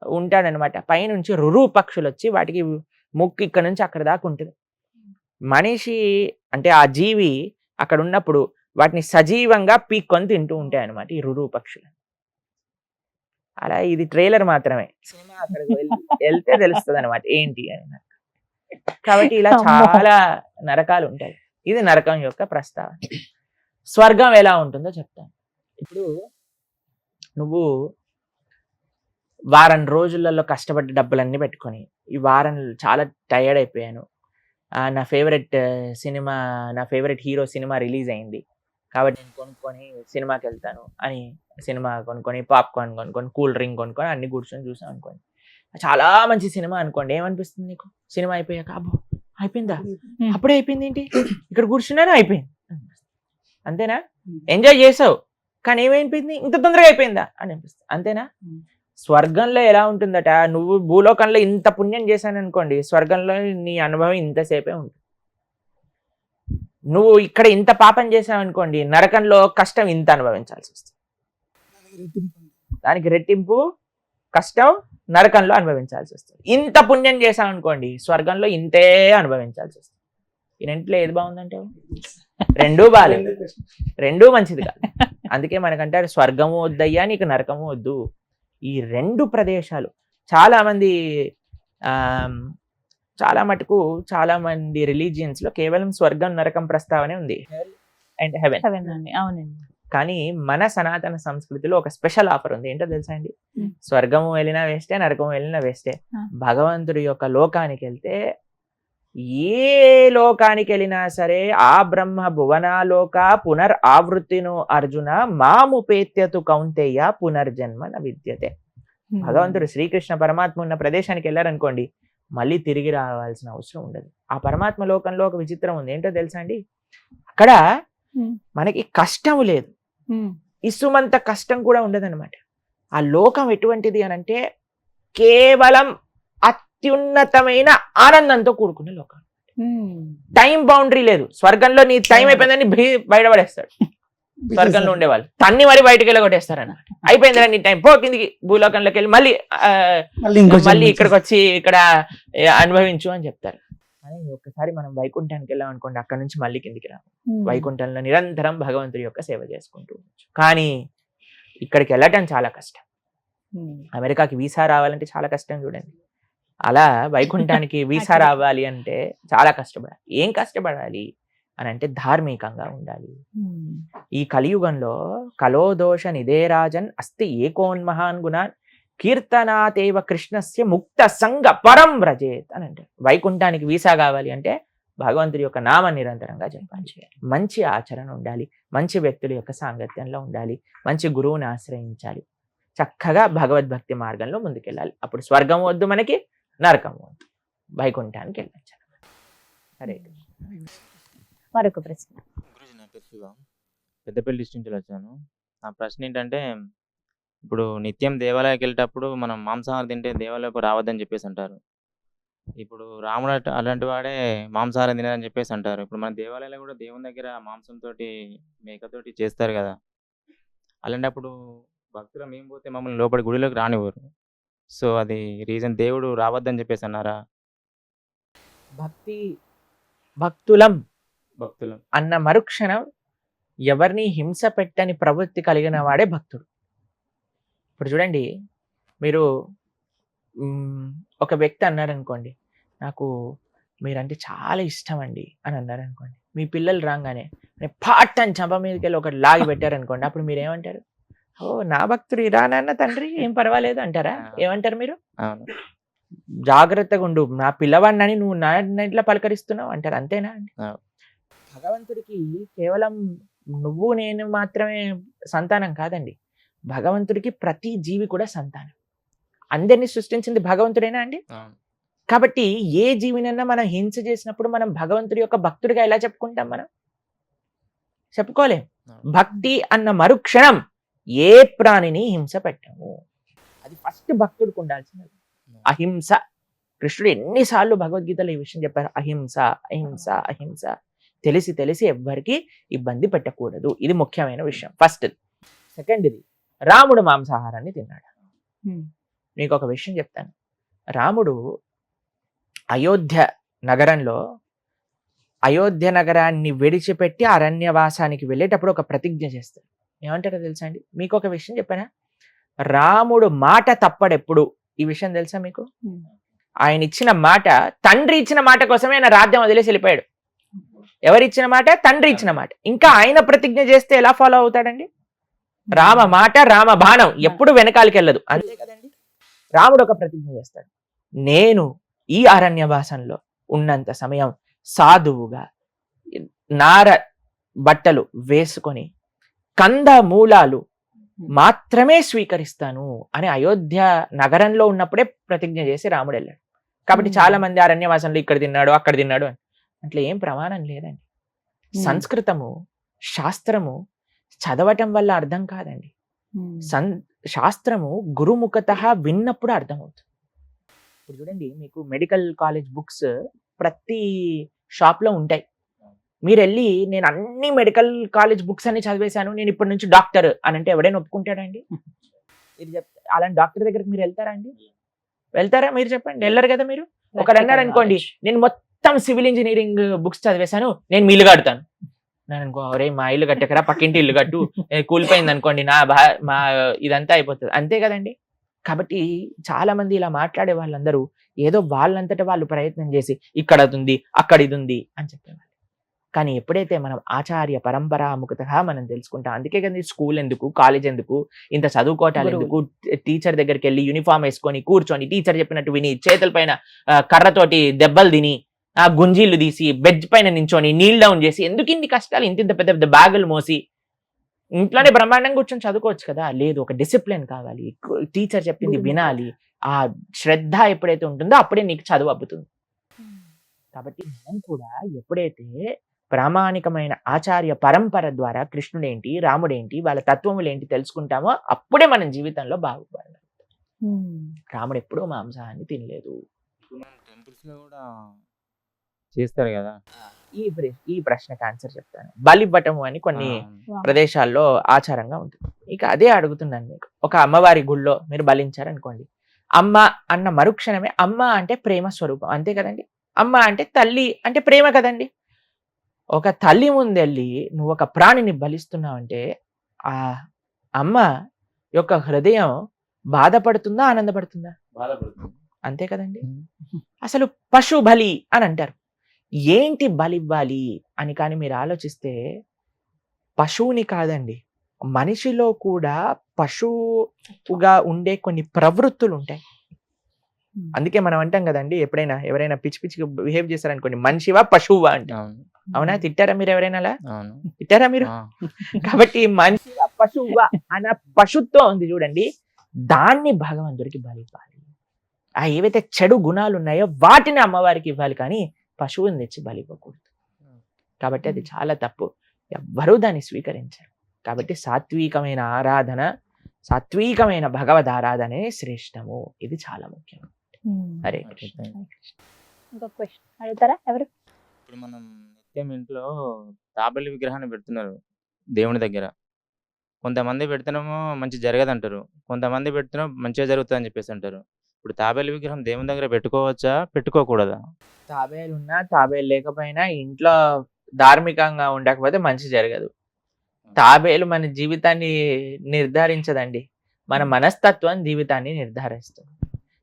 ఉంటాడనమాట. పైనుంచి రురు పక్షులు వచ్చి వాటికి ముక్కు ఇక్కడ నుంచి అక్కడ దాకా ఉంటుంది. మనిషి అంటే ఆ జీవి అక్కడ ఉన్నప్పుడు వాటిని సజీవంగా పీక్కొని తింటూ ఉంటాయి అనమాట ఈ రురు పక్షులు. అలా ఇది ట్రైలర్ మాత్రమే, సినిమా అక్కడికి వెళ్తే తెలుస్తుంది అనమాట ఏంటి అని. కాబట్టి ఇలా చాలా నరకాలు ఉంటాయి. ఇది నరకం యొక్క ప్రస్తావన. స్వర్గం ఎలా ఉంటుందో చెప్తాను. ఇప్పుడు నువ్వు వారం రోజులలో కష్టపడ్డ డబ్బులన్నీ పెట్టుకొని ఈ వారం చాలా టయర్డ్ అయిపోయాను, నా ఫేవరెట్ సినిమా, నా ఫేవరెట్ హీరో సినిమా రిలీజ్ అయింది కాబట్టి నేను కొనుక్కొని సినిమాకి వెళ్తాను అని సినిమా కొనుక్కొని, పాప్కార్న్ కొనుక్కొని, కూల్ డ్రింక్ కొనుక్కొని అన్ని కూర్చొని చూసాం అనుకోండి, చాలా మంచి సినిమా అనుకోండి, ఏమనిపిస్తుంది నీకు? సినిమా అయిపోయాక అబ్బో అయిపోయిందా, అప్పుడే అయిపోయింది ఏంటి, ఇక్కడ కూర్చున్నాను అయిపోయింది, అంతేనా? ఎంజాయ్ చేసావు కానీ ఏమైపోయింది, ఇంత తొందరగా అయిపోయిందా అని అనిపిస్తుంది, అంతేనా? స్వర్గంలో ఎలా ఉంటుందట, నువ్వు భూలోకంలో ఇంత పుణ్యం చేశాను అనుకోండి, స్వర్గంలో నీ అనుభవం ఇంతసేపే ఉంటుంది. నువ్వు ఇక్కడ ఇంత పాపం చేసావు అనుకోండి, నరకంలో కష్టం ఇంత అనుభవించాల్సి వస్తుంది. దానికి రెట్టింపు కష్టం నరకంలో అనుభవించాల్సి వస్తుంది. ఇంత పుణ్యం చేసావు అనుకోండి, స్వర్గంలో ఇంతే అనుభవించాల్సి వస్తుంది. ఈ రెంట్లో ఏది బాగుందంటే రెండూ బాలేదు, రెండూ మంచిది కాదు. అందుకే మనకంటారు స్వర్గము వద్దయ్యా నీకు నరకము వద్దు. ఈ రెండు ప్రదేశాలు చాలా మంది రిలీజియన్స్ లో కేవలం స్వర్గం నరకం ప్రస్తావనే ఉంది, అండ్ హెవెన్. అవునండి. కానీ మన సనాతన సంస్కృతిలో ఒక స్పెషల్ ఆఫర్ ఉంది, ఏంటో తెలుసా అండి? స్వర్గము వెళ్ళినా వేస్టే, నరకము వెళ్ళినా వేస్టే. భగవంతుడి యొక్క లోకానికి వెళ్తే, ఏ లోకానికి వెళ్ళినా సరే, ఆ బ్రహ్మ భువనాలోక పునర్ ఆవృత్తిను అర్జున మాముపేత్యతు కౌంతేయ పునర్జన్మ న విద్యతే. భగవంతుడు శ్రీకృష్ణ పరమాత్మ ఉన్న ప్రదేశానికి వెళ్ళారనుకోండి, మళ్ళీ తిరిగి రావాల్సిన అవసరం ఉండదు. ఆ పరమాత్మ లోకంలో ఒక విచిత్రం ఉంది, ఏంటో తెలుసా అండి? అక్కడ మనకి కష్టము లేదు, ఇసుమంత కష్టం కూడా ఉండదన్నమాట. ఆ లోకం ఎటువంటిది అని అంటే కేవలం అత్యున్నతమైన ఆనందంతో కూడుకున్న లోకం. టైం బౌండరీ లేదు. స్వర్గంలో నీ టైం అయిపోయిందని బయటపడేస్తాడు స్వర్గంలో ఉండేవాళ్ళు, తన్ని మరి బయటకు వెళ్ళగొట్టేస్తారు అన్నమాట. అయిపోయింది నీ టైం, పో కిందికి భూలోకంలోకి వెళ్ళి మళ్ళీ ఇక్కడికి వచ్చి ఇక్కడ అనుభవించు అని చెప్తారు. కానీ ఒక్కసారి మనం వైకుంఠానికి వెళ్ళాం అనుకోండి, అక్కడ నుంచి మళ్ళీ కిందికి రాము. వైకుంఠంలో నిరంతరం భగవంతుడి యొక్క సేవ చేసుకుంటూ ఉండొచ్చు. కానీ ఇక్కడికి వెళ్ళటం చాలా కష్టం. అమెరికాకి వీసా రావాలంటే చాలా కష్టం చూడండి. అలా వైకుంఠానికి వీసా రావాలి అంటే చాలా కష్టపడాలి. ఏం కష్టపడాలి అని అంటే ధార్మికంగా ఉండాలి. ఈ కలియుగంలో కలోదోష నిదేరాజన్ అస్తి ఏకోన్మహాన్ గుణాన్ కీర్తనాతేవ కృష్ణస్య ముక్త సంగ పరం వ్రజేత్ అని అంటే, వైకుంఠానికి వీసా కావాలి అంటే భగవంతుడి యొక్క నామ నిరంతరంగా జపం చేయాలి, మంచి ఆచరణ ఉండాలి, మంచి వ్యక్తుల యొక్క సాంగత్యంలో ఉండాలి, మంచి గురువుని ఆశ్రయించాలి, చక్కగా భగవద్భక్తి మార్గంలో ముందుకెళ్ళాలి. అప్పుడు స్వర్గం వద్దు మనకి, నరకం వద్దు, వైకుంఠానికి వెళ్ళచ్చు. సరే, మరొక ప్రశ్న. గురుజీ, నా పేరు శివ, పెద్దపల్లి డిస్ట్రిక్ట్ నుంచి వచ్చాను. నా ప్రశ్న ఏంటంటే, ఇప్పుడు నిత్యం దేవాలయానికి వెళ్ళేటప్పుడు మనం మాంసాహారం తింటే దేవాలయకు రావద్దని చెప్పేసి అంటారు. ఇప్పుడు రాముడు అలాంటి వాడే మాంసాహారం తినదని చెప్పేసి అంటారు. ఇప్పుడు మన దేవాలయాలు కూడా దేవుని దగ్గర మాంసంతో మేకతోటి చేస్తారు కదా, అలాంటప్పుడు భక్తులు మేము పోతే మమ్మల్ని లోపలి గుడిలోకి రానివ్వరు. సో అది రీజన్ దేవుడు రావద్దని చెప్పేసి అన్నారా? భక్తులం భక్తులు అన్న మరుక్షణం ఎవరిని హింస పెట్టని ప్రవృత్తి కలిగిన వాడే భక్తుడు. ఇప్పుడు చూడండి, మీరు ఒక వ్యక్తి అన్నారనుకోండి, నాకు మీరంటే చాలా ఇష్టం అండి అని అన్నారనుకోండి, మీ పిల్లలు రాగానే పాట్ అని చంప మీదకి వెళ్ళి ఒకటి లాగి పెట్టారనుకోండి, అప్పుడు మీరు ఏమంటారు? ఓ నా భక్తుడు ఇరానన్న తండ్రి, ఏం పర్వాలేదు అంటారా? ఏమంటారు మీరు? జాగ్రత్తగా ఉండు, నా పిల్లవాడినని నువ్వు నా ఇంట్లో పలకరిస్తున్నావు అంటారు, అంతేనా అండి? భగవంతుడికి కేవలం నువ్వు నేను మాత్రమే సంతానం కాదండి, భగవంతుడికి ప్రతి జీవి కూడా సంతానం. అందరినీ సృష్టించింది భగవంతుడేనా అండి? కాబట్టి ఏ జీవినన్నా మనం హింస చేసినప్పుడు మనం భగవంతుడి యొక్క భక్తుడిగా ఎలా చెప్పుకుంటాం? మనం చెప్పుకోలేం. భక్తి అన్న మరుక్షణం ఏ ప్రాణిని హింస పెట్టము. అది ఫస్ట్ భక్తుడికి ఉండాల్సినది. అహింస. కృష్ణుడు ఎన్నిసార్లు భగవద్గీతలో ఈ విషయం చెప్పారు, అహింస అహింస అహింస. తెలిసి తెలిసి ఎవ్వరికి ఇబ్బంది పెట్టకూడదు, ఇది ముఖ్యమైన విషయం. ఫస్ట్. సెకండ్ది, రాముడు మాంసాహారాన్ని తిన్నాడు. మీకు ఒక విషయం చెప్తాను. రాముడు అయోధ్య నగరంలో అయోధ్య నగరాన్ని విడిచిపెట్టి అరణ్యవాసానికి వెళ్ళేటప్పుడు ఒక ప్రతిజ్ఞ చేస్తాడు. ఏమంటారో తెలుసా అండి? మీకు ఒక విషయం చెప్పానా? రాముడు మాట తప్పడెప్పుడు, ఈ విషయం తెలుసా మీకు? ఆయన ఇచ్చిన మాట, తండ్రి ఇచ్చిన మాట కోసమే ఆయన రాజ్యం వదిలేసి వెళ్ళిపోయాడు. ఎవరిచ్చిన మాట? తండ్రి ఇచ్చిన మాట. ఇంకా ఆయన ప్రతిజ్ఞ చేస్తే ఎలా ఫాలో అవుతాడండి? రామ మాట రామ బాణం ఎప్పుడు వెనకాలకి వెళ్ళదు, అంతే కదండి. రాముడు ఒక ప్రతిజ్ఞ చేస్తాడు, నేను ఈ అరణ్యవాసంలో ఉన్నంత సమయం సాధువుగా నార బట్టలు వేసుకొని కంద మూలాలు మాత్రమే స్వీకరిస్తాను అని అయోధ్య నగరంలో ఉన్నప్పుడే ప్రతిజ్ఞ చేసి రాముడు వెళ్ళాడు. కాబట్టి చాలా మంది అరణ్యవాసంలో ఇక్కడ తిన్నాడు అక్కడ తిన్నాడు అని అట్లా ఏం ప్రమాణం లేదండి. సంస్కృతము శాస్త్రము చదవటం వల్ల అర్థం కాదండి. శాస్త్రము గురుముఖత విన్నప్పుడు అర్థమవుతుంది. ఇప్పుడు చూడండి, మీకు మెడికల్ కాలేజ్ బుక్స్ ప్రతి షాప్ లో ఉంటాయి. మీరు వెళ్ళి నేను అన్ని మెడికల్ కాలేజ్ బుక్స్ అన్ని చదివేశాను, నేను ఇప్పటి నుంచి డాక్టర్ అని అంటే ఎవడైనా ఒప్పుకుంటాడండి? ఇది చెప్తే అలాంటి డాక్టర్ దగ్గరికి మీరు వెళ్తారా అండి? వెళ్తారా? మీరు చెప్పండి. వెళ్ళరు కదా. మీరు ఒకరు అన్నారు అనుకోండి, నేను మొత్తం సివిల్ ఇంజనీరింగ్ బుక్స్ చదివేశాను, నేను మీ ఇల్లు కడతాను. నేను అనుకో, ఒరే మా ఇల్లు కట్టకరా, పక్కింటి ఇల్లు కట్టు, కూలిపోయింది అనుకోండి మా ఇదంతా అయిపోతుంది, అంతే కదండి. కాబట్టి చాలా మంది ఇలా మాట్లాడే వాళ్ళందరూ ఏదో వాళ్ళంతటా వాళ్ళు ప్రయత్నం చేసి ఇక్కడ అది ఉంది అక్కడ ఇది ఉంది అని చెప్పేవాళ్ళు. కానీ ఎప్పుడైతే మనం ఆచార్య పరంపరాముఖతగా మనం తెలుసుకుంటాం, అందుకే కదా స్కూల్ ఎందుకు, కాలేజ్ ఎందుకు, ఇంత చదువుకోవటాలు ఎందుకు, టీచర్ దగ్గరికి వెళ్ళి యూనిఫామ్ వేసుకొని కూర్చొని టీచర్ చెప్పినట్టు విని చేతుల పైన కర్రతోటి దెబ్బలు తిని ఆ గుంజీళ్ళు తీసి బెడ్ పైన నించొని నీల్ డౌన్ చేసి ఎందుకు ఇన్ని కష్టాలు, ఇంత పెద్ద పెద్ద బ్యాగులు మోసి ఇంట్లోనే బ్రహ్మాండంగా కూర్చొని చదువుకోవచ్చు కదా. లేదు, ఒక డిసిప్లిన్ కావాలి, టీచర్ చెప్పింది వినాలి, ఆ శ్రద్ధ ఎప్పుడైతే ఉంటుందో అప్పుడే నీకు చదువు అబ్బుతుంది. కాబట్టి మనం కూడా ఎప్పుడైతే ప్రామాణికమైన ఆచార్య పరంపర ద్వారా కృష్ణుడేంటి రాముడేంటి వాళ్ళ తత్వములు ఏంటి తెలుసుకుంటామో అప్పుడే మనం జీవితంలో బాగుపడాలి. రాముడు ఎప్పుడూ మాంసాహాన్ని తినలేదు. టెంపుల్స్ లో కూడా చేస్తారు కదా. ఈ ప్రశ్నకు ఆన్సర్ చెప్తాను. బలివ్వటము అని కొన్ని ప్రదేశాల్లో ఆచారంగా ఉంటుంది. ఇక అదే అడుగుతున్నాను మీకు. ఒక అమ్మవారి గుళ్ళో మీరు బలించారనుకోండి, అమ్మ అన్న మరుక్షణమే, అమ్మ అంటే ప్రేమ స్వరూపం, అంతే కదండి. అమ్మ అంటే తల్లి అంటే ప్రేమ కదండి. ఒక తల్లి ముందెళ్ళి నువ్వు ఒక ప్రాణిని బలిస్తున్నావంటే ఆ అమ్మ యొక్క హృదయం బాధపడుతుందా ఆనందపడుతుందా? బాధపడుతుంది. అంతే కదండి. అసలు పశు బలి అని అంటారు. ఏంటి బలివ్వాలి అని కానీ మీరు ఆలోచిస్తే పశువుని కాదండి, మనిషిలో కూడా పశువుగా ఉండే కొన్ని ప్రవృత్తులు ఉంటాయి. అందుకే మనం అంటాం కదండి, ఎప్పుడైనా ఎవరైనా పిచ్చి పిచ్చిగా బిహేవ్ చేశారనుకోండి, మనిషివా పశువా అంటే. అవునా? తిట్టారా మీరు ఎవరైనా అలా? తిట్టారా మీరు? కాబట్టి మనిషివా పశువా అన్న పశుత్వం ఉంది చూడండి, దాన్ని భగవంతుడికి బలివ్వాలి. ఆ ఏవైతే చెడు గుణాలు ఉన్నాయో వాటిని అమ్మవారికి ఇవ్వాలి, కానీ పశువుని తెచ్చి బలివ్వకూడదు. కాబట్టి అది చాలా తప్పు, ఎవ్వరూ దాన్ని స్వీకరించారు. కాబట్టి సాత్వికమైన ఆరాధన, సాత్వికమైన భగవద్ ఆరాధనే శ్రేష్టము. ఇది చాలా ముఖ్యం. హరే కృష్ణ. ఇంకొక క్వశ్చన్ అడుగుతారా ఎవరు? ఇప్పుడు మనం నిత్యం ఇంట్లో తాబేలు విగ్రహాన్ని పెడుతున్నారు దేవుని దగ్గర. కొంతమంది పెడుతున్నామో మంచి జరగదంటారు, కొంతమంది పెడుతున్నాం మంచిగా జరుగుతుంది అని చెప్పేసి అంటారు. ఇప్పుడు తాబేలు విగ్రహం దేవుని దగ్గర పెట్టుకోవచ్చా పెట్టుకోకూడదా? తాబేలు ఉన్నా తాబేలు లేకపోయినా ఇంట్లో ధార్మికంగా ఉండకపోతే మంచి జరగదు. తాబేలు మన జీవితాన్ని నిర్ధారించదండి, మన మనస్తత్వం జీవితాన్ని నిర్ధారిస్తుంది.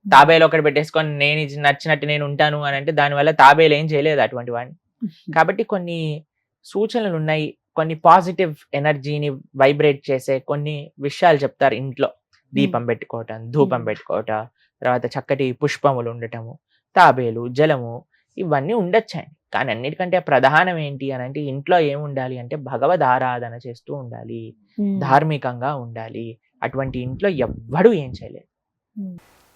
తాబేలు ఒకటి పెట్టేసుకొని నేను నచ్చినట్టు నేను ఉంటాను అని అంటే దానివల్ల తాబేలు ఏం చేయలేదు అటువంటి వాడిని. కాబట్టి కొన్ని సూచనలు ఉన్నాయి, కొన్ని పాజిటివ్ ఎనర్జీని వైబ్రేట్ చేసే కొన్ని విషయాలు చెప్తారు. ఇంట్లో దీపం పెట్టుకోవటం, ధూపం పెట్టుకోవటం, తర్వాత చక్కటి పుష్పములు ఉండటము, తాబేలు, జలము, ఇవన్నీ ఉండొచ్చండి. కానీ అన్నిటికంటే ప్రధానం ఏంటి అని అంటే ఇంట్లో ఏం ఉండాలి అంటే భగవద్ ఆరాధన చేస్తూ ఉండాలి, ధార్మికంగా ఉండాలి. అటువంటి ఇంట్లో ఎవ్వడూ ఏం చేయలేదు.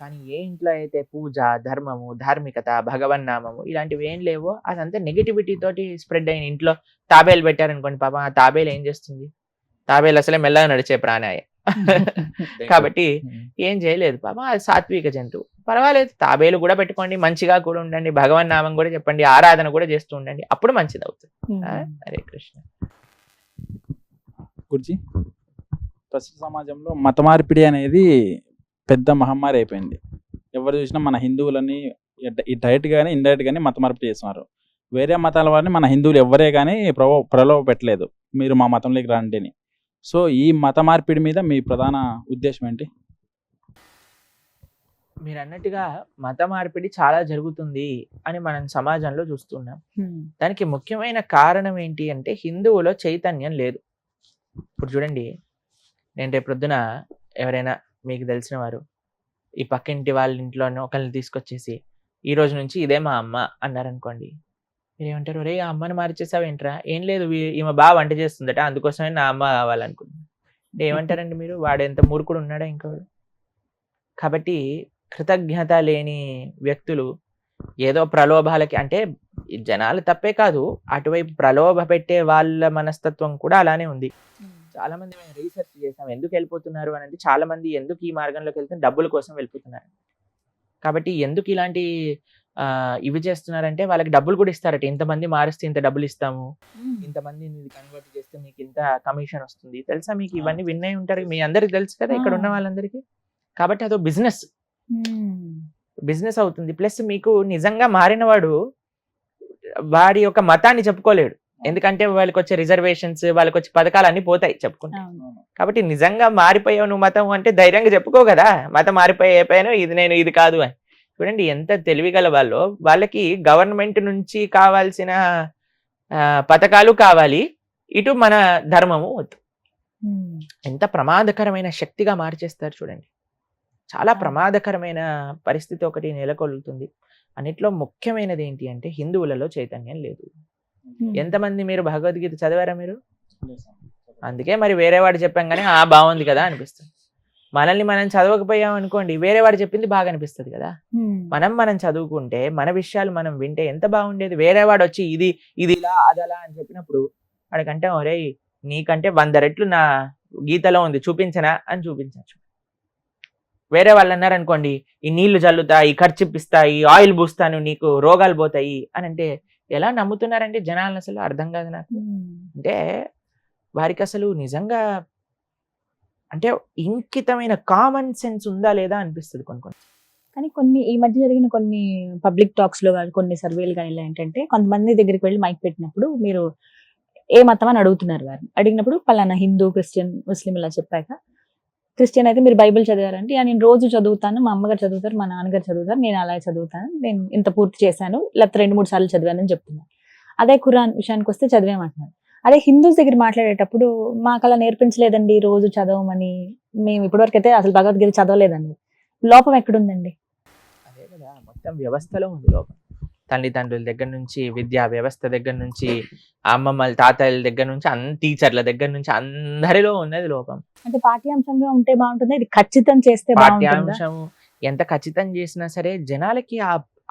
కానీ ఏ ఇంట్లో అయితే పూజ, ధర్మము, ధార్మికత, భగవన్నామము ఇలాంటివి ఏం లేవో అదంతా నెగిటివిటీ తోటి స్ప్రెడ్ అయిన ఇంట్లో తాబేలు పెట్టారనుకోండి, పాపం ఆ తాబేలు ఏం చేస్తుంది? తాబేలు అసలే మెల్లగా నడిచే ప్రాణాయ. కాబట్టి ఏం చేయలేదు పాపం, అది సాత్విక జంతువు. పర్వాలేదు, తాబేలు కూడా పెట్టుకోండి, మంచిగా కూడా ఉండండి, భగవన్ నామం కూడా చెప్పండి, ఆరాధన కూడా చేస్తూ ఉండండి, అప్పుడు మంచిది అవుతుంది. హరే కృష్ణ. గురుజీ, ప్రస్తుత సమాజంలో మత మార్పిడి అనేది పెద్ద మహమ్మారి అయిపోయింది. ఎవరు చూసినా మన హిందువులని డైరెక్ట్ గానీ ఇండైరెక్ట్ గానీ మత మార్పిడి చేస్తున్నారు. వేరే మతాల వారిని మన హిందువులు ఎవ్వరే కానీ ప్రలోభ పెట్టలేదు మీరు మా మతంలోకి రండి అని. సో ఈ మత మార్పిడి మీద మీ ప్రధాన ఉద్దేశం ఏంటి? మీరు అన్నట్టుగా మత మార్పిడి చాలా జరుగుతుంది అని మనం సమాజంలో చూస్తున్నాం. దానికి ముఖ్యమైన కారణం ఏంటి అంటే హిందువులో చైతన్యం లేదు. ఇప్పుడు చూడండి, నేను రేపు ప్రొద్దున ఎవరైనా మీకు తెలిసిన వారు ఈ పక్కింటి వాళ్ళ ఇంట్లోనే ఒకరిని తీసుకొచ్చేసి ఈ రోజు నుంచి ఇదే మా అమ్మ అన్నారనుకోండి, మీరు ఏమంటారు? రే, ఆ అమ్మని మార్చేసావేంట్రా? ఏం లేదు, ఈమె బాగా వంట చేస్తుందట, అందుకోసమే నా అమ్మ కావాలనుకుంటున్నాను అంటే ఏమంటారండి మీరు? వాడు ఎంత మూర్ఖుడు ఉన్నాడా ఇంకోడు? కాబట్టి కృతజ్ఞత లేని వ్యక్తులు ఏదో ప్రలోభాలకి, అంటే జనాలు తప్పే కాదు, అటువైపు ప్రలోభ పెట్టే వాళ్ళ మనస్తత్వం కూడా అలానే ఉంది. చాలా మంది మేము రీసెర్చ్ చేసాం ఎందుకు వెళ్ళిపోతున్నారు అని అంటే, చాలా మంది ఎందుకు ఈ మార్గంలోకి వెళ్తే డబ్బుల కోసం వెళ్ళిపోతున్నారు. కాబట్టి ఎందుకు ఇలాంటి ఇవి చేస్తున్నారంటే వాళ్ళకి డబ్బులు కూడా ఇస్తారట. ఇంతమంది మారిస్తే ఇంత డబ్బులు ఇస్తాము, ఇంతమంది కన్వర్ట్ చేస్తే మీకు ఇంత కమిషన్ వస్తుంది. తెలుసా మీకు? ఇవన్నీ వినే ఉంటారు, మీ అందరికి తెలుసు కదా ఇక్కడ ఉన్న వాళ్ళందరికీ. కాబట్టి అదో బిజినెస్ అవుతుంది. ప్లస్ మీకు నిజంగా మారినవాడు వాడి యొక్క మతాన్ని చెప్పుకోలేడు, ఎందుకంటే వాళ్ళకి వచ్చే రిజర్వేషన్స్, వాళ్ళకి వచ్చే పథకాలు అన్ని పోతాయి చెప్పుకుంటే. కాబట్టి నిజంగా మారిపోయావు నువ్వు మతం అంటే ధైర్యంగా చెప్పుకో కదా, మతం మారిపోయాను, ఇది నేను ఇది కాదు అని. చూడండి ఎంత తెలివిగల వాళ్ళు. వాళ్ళకి గవర్నమెంట్ నుంచి కావాల్సిన పథకాలు కావాలి, ఇటు మన ధర్మము వద్దు. ఎంత ప్రమాదకరమైన శక్తిగా మార్చేస్తారు చూడండి. చాలా ప్రమాదకరమైన పరిస్థితి ఒకటి నెలకొల్లుతుంది. అన్నిట్లో ముఖ్యమైనది ఏంటి అంటే హిందువులలో చైతన్యం లేదు. ఎంతమంది మీరు భగవద్గీత చదివారా మీరు? అందుకే మరి వేరే వాడు చెప్పాం కానీ బాగుంది కదా అనిపిస్తుంది. మనల్ని మనం చదవకపోయాం అనుకోండి, వేరే వాడు చెప్పింది బాగా అనిపిస్తుంది కదా. మనం చదువుకుంటే మన విషయాలు మనం వింటే ఎంత బాగుండేది. వేరే వాడు వచ్చి ఇది ఇలా అదలా అని చెప్పినప్పుడు వాడికంటే ఒరే నీకంటే 100 రెట్లు నా గీతలో ఉంది చూపించనా అని చూపించచ్చు. వేరే వాళ్ళు అన్నారు అనుకోండి, ఈ నీళ్లు చల్లుతాయి, ఖర్చిప్పిస్తాయి, ఆయిల్ పూస్తాను, నీకు రోగాలు పోతాయి అని అంటే ఎలా నమ్ముతున్నారంటే జనాలను? అసలు అర్థం కాదు నాకు. అంటే వారికి అసలు నిజంగా అంటే ఇంకితమైన కామన్ సెన్స్ ఉందా లేదా అనిపిస్తుంది కొన్ని. కానీ కొన్ని ఈ మధ్య జరిగిన కొన్ని పబ్లిక్ టాక్స్ లో కానీ కొన్ని సర్వేలు కానీ ఇలా ఏంటంటే, కొంతమంది దగ్గరికి వెళ్ళి మైక్ పెట్టినప్పుడు మీరు ఏ మతం అని అడుగుతున్నారు వారిని. అడిగినప్పుడు పలానా హిందూ, క్రిస్టియన్, ముస్లిం ఇలా చెప్పాక, క్రిస్టియన్ అయితే మీరు బైబిల్ చదివారంటే నేను రోజు చదువుతాను, మా అమ్మగారు చదువుతారు, మా నాన్నగారు చదువుతారు, నేను అలా చదువుతాను, నేను ఇంత పూర్తి చేశాను, లేకపోతే 2-3 సార్లు చదివానని చెప్తున్నాను. అదే ఖురాన్ విషయానికి వస్తే చదివామంటున్నారు. అదే హిందూస్ దగ్గర మాట్లాడేటప్పుడు మాకు అలా నేర్పించలేదండి రోజు చదవమని, మేము ఇప్పటివరకు అయితే అసలు భగవద్గీత చదవలేదండి. లోపం ఎక్కడుందండి? అదే కదా, మొత్తం వ్యవస్థలో ఉంది లోపం. తల్లిదండ్రుల దగ్గర నుంచి, విద్యా వ్యవస్థ దగ్గర నుంచి, అమ్మమ్మల తాతయ్యల దగ్గర నుంచి, టీచర్ల దగ్గర నుంచి అందరిలో ఉన్నది లోపం. అంటే పాఠ్యాంశంగా ఉంటే బాగుంటుంది, ఇది ఖచ్చితం చేస్తే పాఠ్యాంశం ఎంత ఖచ్చితం చేసినా సరే జనాలకి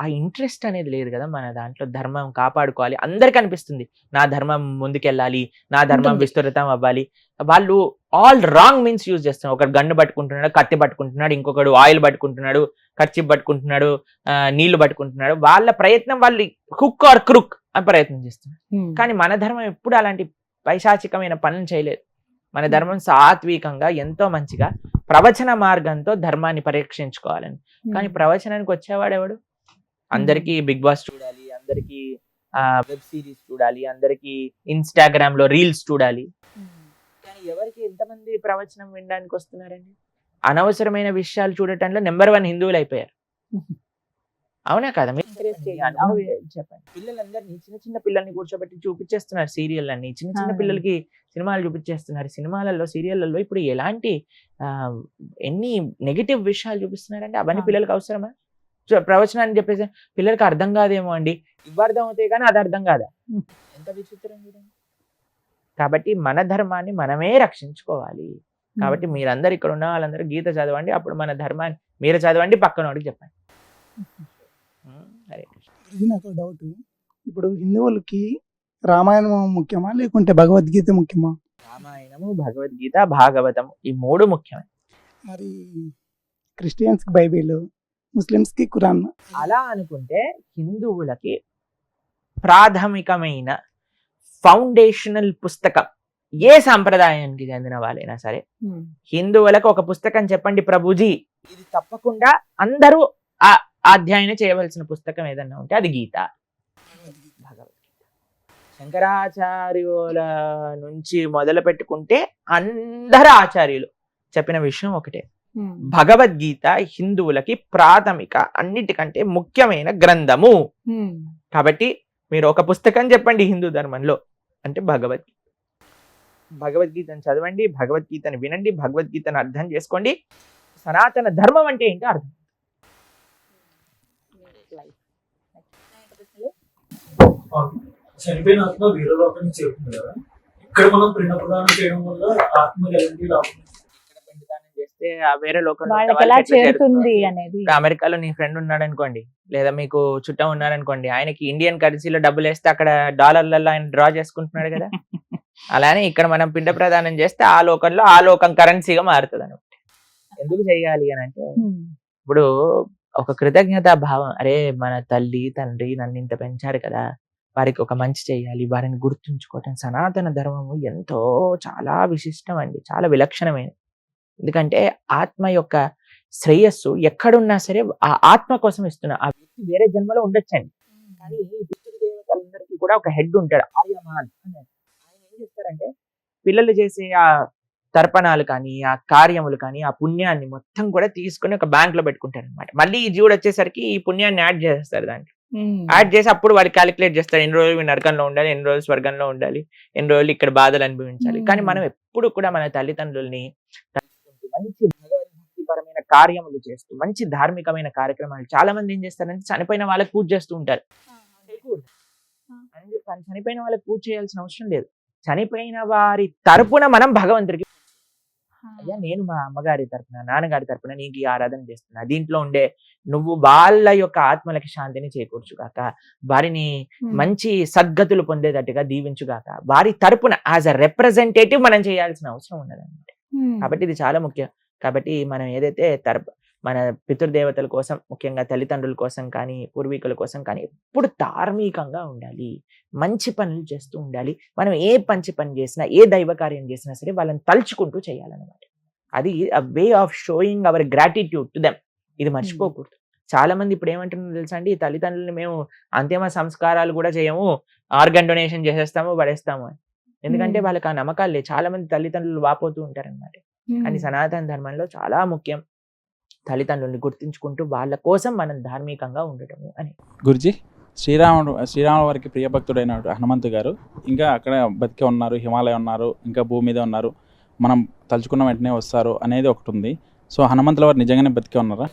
ఆ ఇంట్రెస్ట్ అనేది లేదు కదా. మన దాంట్లో ధర్మం కాపాడుకోవాలి, అందరికి అనిపిస్తుంది నా ధర్మం ముందుకెళ్ళాలి, నా ధర్మం విస్తృతం అవ్వాలి. వాళ్ళు ఆల్ రాంగ్ మీన్స్ యూజ్ చేస్తున్నారు. ఒకడు గన్ను పట్టుకుంటున్నాడు, కత్తి పట్టుకుంటున్నాడు, ఇంకొకడు ఆయిల్ పట్టుకుంటున్నాడు, ఖర్చు పట్టుకుంటున్నాడు, నీళ్లు పట్టుకుంటున్నాడు. వాళ్ళ ప్రయత్నం వాళ్ళు హుక్ ఆర్ క్రుక్ అని ప్రయత్నం చేస్తున్నారు. కానీ మన ధర్మం ఎప్పుడు అలాంటి పైశాచికమైన పనులు చేయలేదు. మన ధర్మం సాత్వికంగా ఎంతో మంచిగా ప్రవచన మార్గంతో ధర్మాన్ని పరీక్షించుకోవాలని. కానీ ప్రవచనానికి వచ్చేవాడు ఎవడు? అందరికీ బిగ్ బాస్ చూడాలి, అందరికీ వెబ్ సిరీస్ చూడాలి, అందరికీ ఇన్స్టాగ్రామ్ లో రీల్స్ చూడాలి. కానీ ఎవరికి ఎంతమంది ప్రవచనం వినడానికి వస్తున్నారండి? అనవసరమైన విషయాలు చూడటంలో నెంబర్ 1 హిందువులు అయిపోయారు. అవునా కదా? చెప్పండి. పిల్లలందరినీ చిన్న పిల్లల్ని కూర్చోబెట్టి చూపించేస్తున్నారు సీరియల్ అన్ని. చిన్న పిల్లలకి సినిమాలు చూపించేస్తున్నారు. సినిమాలలో, సీరియళ్లలో ఇప్పుడు ఎలాంటి ఎన్ని నెగిటివ్ విషయాలు చూపిస్తున్నారంటే అవన్నీ పిల్లలకి అవసరమా? ప్రవచనాన్ని చెప్పేసి పిల్లలకి అర్థం కాదేమో అండి, ఇవి అర్థం అవుతాయి కానీ అది అర్థం కాదా? ఎంత విచిత్రం చూడండి. కాబట్టి మన ధర్మాన్ని మనమే రక్షించుకోవాలి. కాబట్టి మీరందరూ ఇక్కడ ఉన్న వాళ్ళందరూ గీత చదవండి, అప్పుడు మన ధర్మాన్ని మీరు చదవండి, పక్కనోడికి చెప్పండి. నాకు డౌట్, ఇప్పుడు హిందువులకి రామాయణం ముఖ్యమా లేకుంటే భగవద్గీత ముఖ్యమా? రామాయణము, భగవద్గీత, భాగవతము ఈ 3 ముఖ్యమే. మరి క్రిస్టియన్స్కి బైబిల్, ముస్లిమ్స్కి ఖురాన్. అలా అనుకుంటే హిందువులకి ప్రాథమికమైన ఫౌండేషనల్ పుస్తకం ఏ సాంప్రదాయానికి చెందిన వాళ్ళైనా సరే, హిందువులకు ఒక పుస్తకం చెప్పండి ప్రభుజీ, ఇది తప్పకుండా అందరూ అధ్యయనం చేయవలసిన పుస్తకం ఏదన్నా ఉంటే అది గీత, భగవద్గీత. శంకరాచార్యుల నుంచి మొదలు పెట్టుకుంటే అందరు ఆచార్యులు చెప్పిన విషయం ఒకటే, భగవద్గీత హిందువులకి ప్రాథమిక అన్నిటికంటే ముఖ్యమైన గ్రంథము. కాబట్టి మీరు ఒక పుస్తకం చెప్పండి హిందూ ధర్మంలో అంటే భగవద్గీత. భగవద్గీతను చదవండి, భగవద్గీతను వినండి, భగవద్గీతను అర్థం చేసుకోండి. సనాతన ధర్మం అంటే ఏంటో అర్థం. చనిపోయిన ఆత్మ వేరే లోకానికి చేరుతుంది కదా, ఇక్కడ మనం పిండ ప్రదానం చేయడం వల్ల ఆత్మకి ఎలాంటి లాభం? ఇక్కడ పిండదానం చేస్తే ఆ వేరే లోకంలో ఉన్న వాళ్ళకి వాళ్ళకి ఎలా ఎట్లా చేరుతుంది? చేరుతుంది అనేది. ఇప్పుడు అమెరికాలో నీ ఫ్రెండ్ ఉన్నాడు అనుకోండి, లేదా మీకు చుట్టం ఉన్నారనుకోండి, ఆయనకి ఇండియన్ కరెన్సీలో డబ్బులు వేస్తే అక్కడ డాలర్లలో ఆయన డ్రా చేసుకుంటున్నాడు కదా. అలానే ఇక్కడ మనం పిండ ప్రదానం చేస్తే ఆ లోకంలో ఆ లోకం కరెన్సీగా మారుతుంది అనమాట. ఎందుకు చేయాలి అని అంటే, ఇప్పుడు ఒక కృతజ్ఞతా భావం, అరే మన తల్లి తండ్రి నన్ను ఇంత పెంచారు కదా, వారికి ఒక మంచి చేయాలి, వారిని గుర్తుంచుకోవటం. సనాతన ధర్మము ఎంతో చాలా విశిష్టం అండి, చాలా విలక్షణమైనది. ఎందుకంటే ఆత్మ యొక్క శ్రేయస్సు ఎక్కడున్నా సరే ఆ ఆత్మ కోసం ఇస్తున్నా. ఆ వ్యక్తి వేరే జన్మలో ఉండొచ్చండి, కానీ ఈ పితృదేవతలందరికీ కూడా ఒక హెడ్ ఉంటాడు, ఆర్యమాన్ అని. ఆయన ఏం చేస్తారంటే పిల్లలు చేసే ఆ తర్పణాలు కానీ, ఆ కార్యములు కానీ, ఆ పుణ్యాన్ని మొత్తం కూడా తీసుకుని ఒక బ్యాంక్ లో పెట్టుకుంటారు అనమాట. మళ్ళీ ఈ జీవుడు వచ్చేసరికి ఈ పుణ్యాన్ని యాడ్ చేస్తారు దాంట్లో. యాడ్ చేసి అప్పుడు వాడు క్యాలిక్యులేట్ చేస్తారు, ఎన్ని రోజులు నరకంలో ఉండాలి, ఎన్ని రోజులు స్వర్గంలో ఉండాలి, ఎన్ని రోజులు ఇక్కడ బాధలు అనుభవించాలి. కానీ మనం ఎప్పుడు కూడా మన తల్లిదండ్రుల్ని తలుచుకుంటూ మంచి భగవద్భక్తిపరమైన కార్యములు చేస్తూ మంచి ధార్మికమైన కార్యక్రమాలు. చాలా మంది ఏం చేస్తారంటే చనిపోయిన వాళ్ళకి పూజ చేస్తూ ఉంటారు. చనిపోయిన వాళ్ళకి పూజ చేయాల్సిన అవసరం లేదు. చనిపోయిన వారి తరపున మనం భగవంతుడికి, అయ్యా నేను మా అమ్మగారి తరపున నాన్నగారి తరపున నీకు ఈ ఆరాధన చేస్తున్నా, దీంట్లో ఉండే నువ్వు వాళ్ళ యొక్క ఆత్మలకి శాంతిని చేకూర్చుగాక, వారిని మంచి సద్గతులు పొందేటట్టుగా దీవించుగాక, వారి తరపున యాజ్ అ రిప్రజెంటేటివ్ మనం చేయాల్సిన అవసరం ఉన్నదన్నమాట. కాబట్టి ఇది చాలా ముఖ్యం. కాబట్టి మనం ఏదైతే మన పితృదేవతల కోసం, ముఖ్యంగా తల్లిదండ్రుల కోసం కానీ పూర్వీకుల కోసం కానీ ఎప్పుడు ధార్మికంగా ఉండాలి, మంచి పనులు చేస్తూ ఉండాలి. మనం ఏ మంచి పని చేసినా, ఏ దైవ కార్యం చేసినా సరే వాళ్ళని తలుచుకుంటూ చేయాలన్నమాట. అది way of showing our gratitude to them. ఇది మర్చిపోకూడదు. చాలా మంది ఇప్పుడు ఏమంటున్నారు తెలుసా అండి, తల్లిదండ్రులు మేము అంతిమ సంస్కారాలు కూడా చేయము, ఆర్గన్ డొనేషన్ చేసేస్తాము పడేస్తాము అని. ఎందుకంటే వాళ్ళకి ఆ నమ్మకాలు లేదు. చాలా మంది తల్లిదండ్రులు వాపోతూ ఉంటారన్నమాట. కానీ సనాతన ధర్మంలో చాలా ముఖ్యం తల్లిదండ్రుల్ని గుర్తించుకుంటూ వాళ్ళ కోసం మనం ధార్మికంగా ఉండటము అని. గురుజీ, శ్రీరాముల వారికి ప్రియభక్తుడైన హనుమంతు గారు ఇంకా అక్కడ బతికే ఉన్నారు, హిమాలయం ఉన్నారు, ఇంకా భూమి మీద ఉన్నారు, మనం తలుచుకున్న వెంటనే వస్తారు అనేది ఒకటి ఉంది. సో హనుమంతుల వారు నిజంగానే బతికే ఉన్నారా?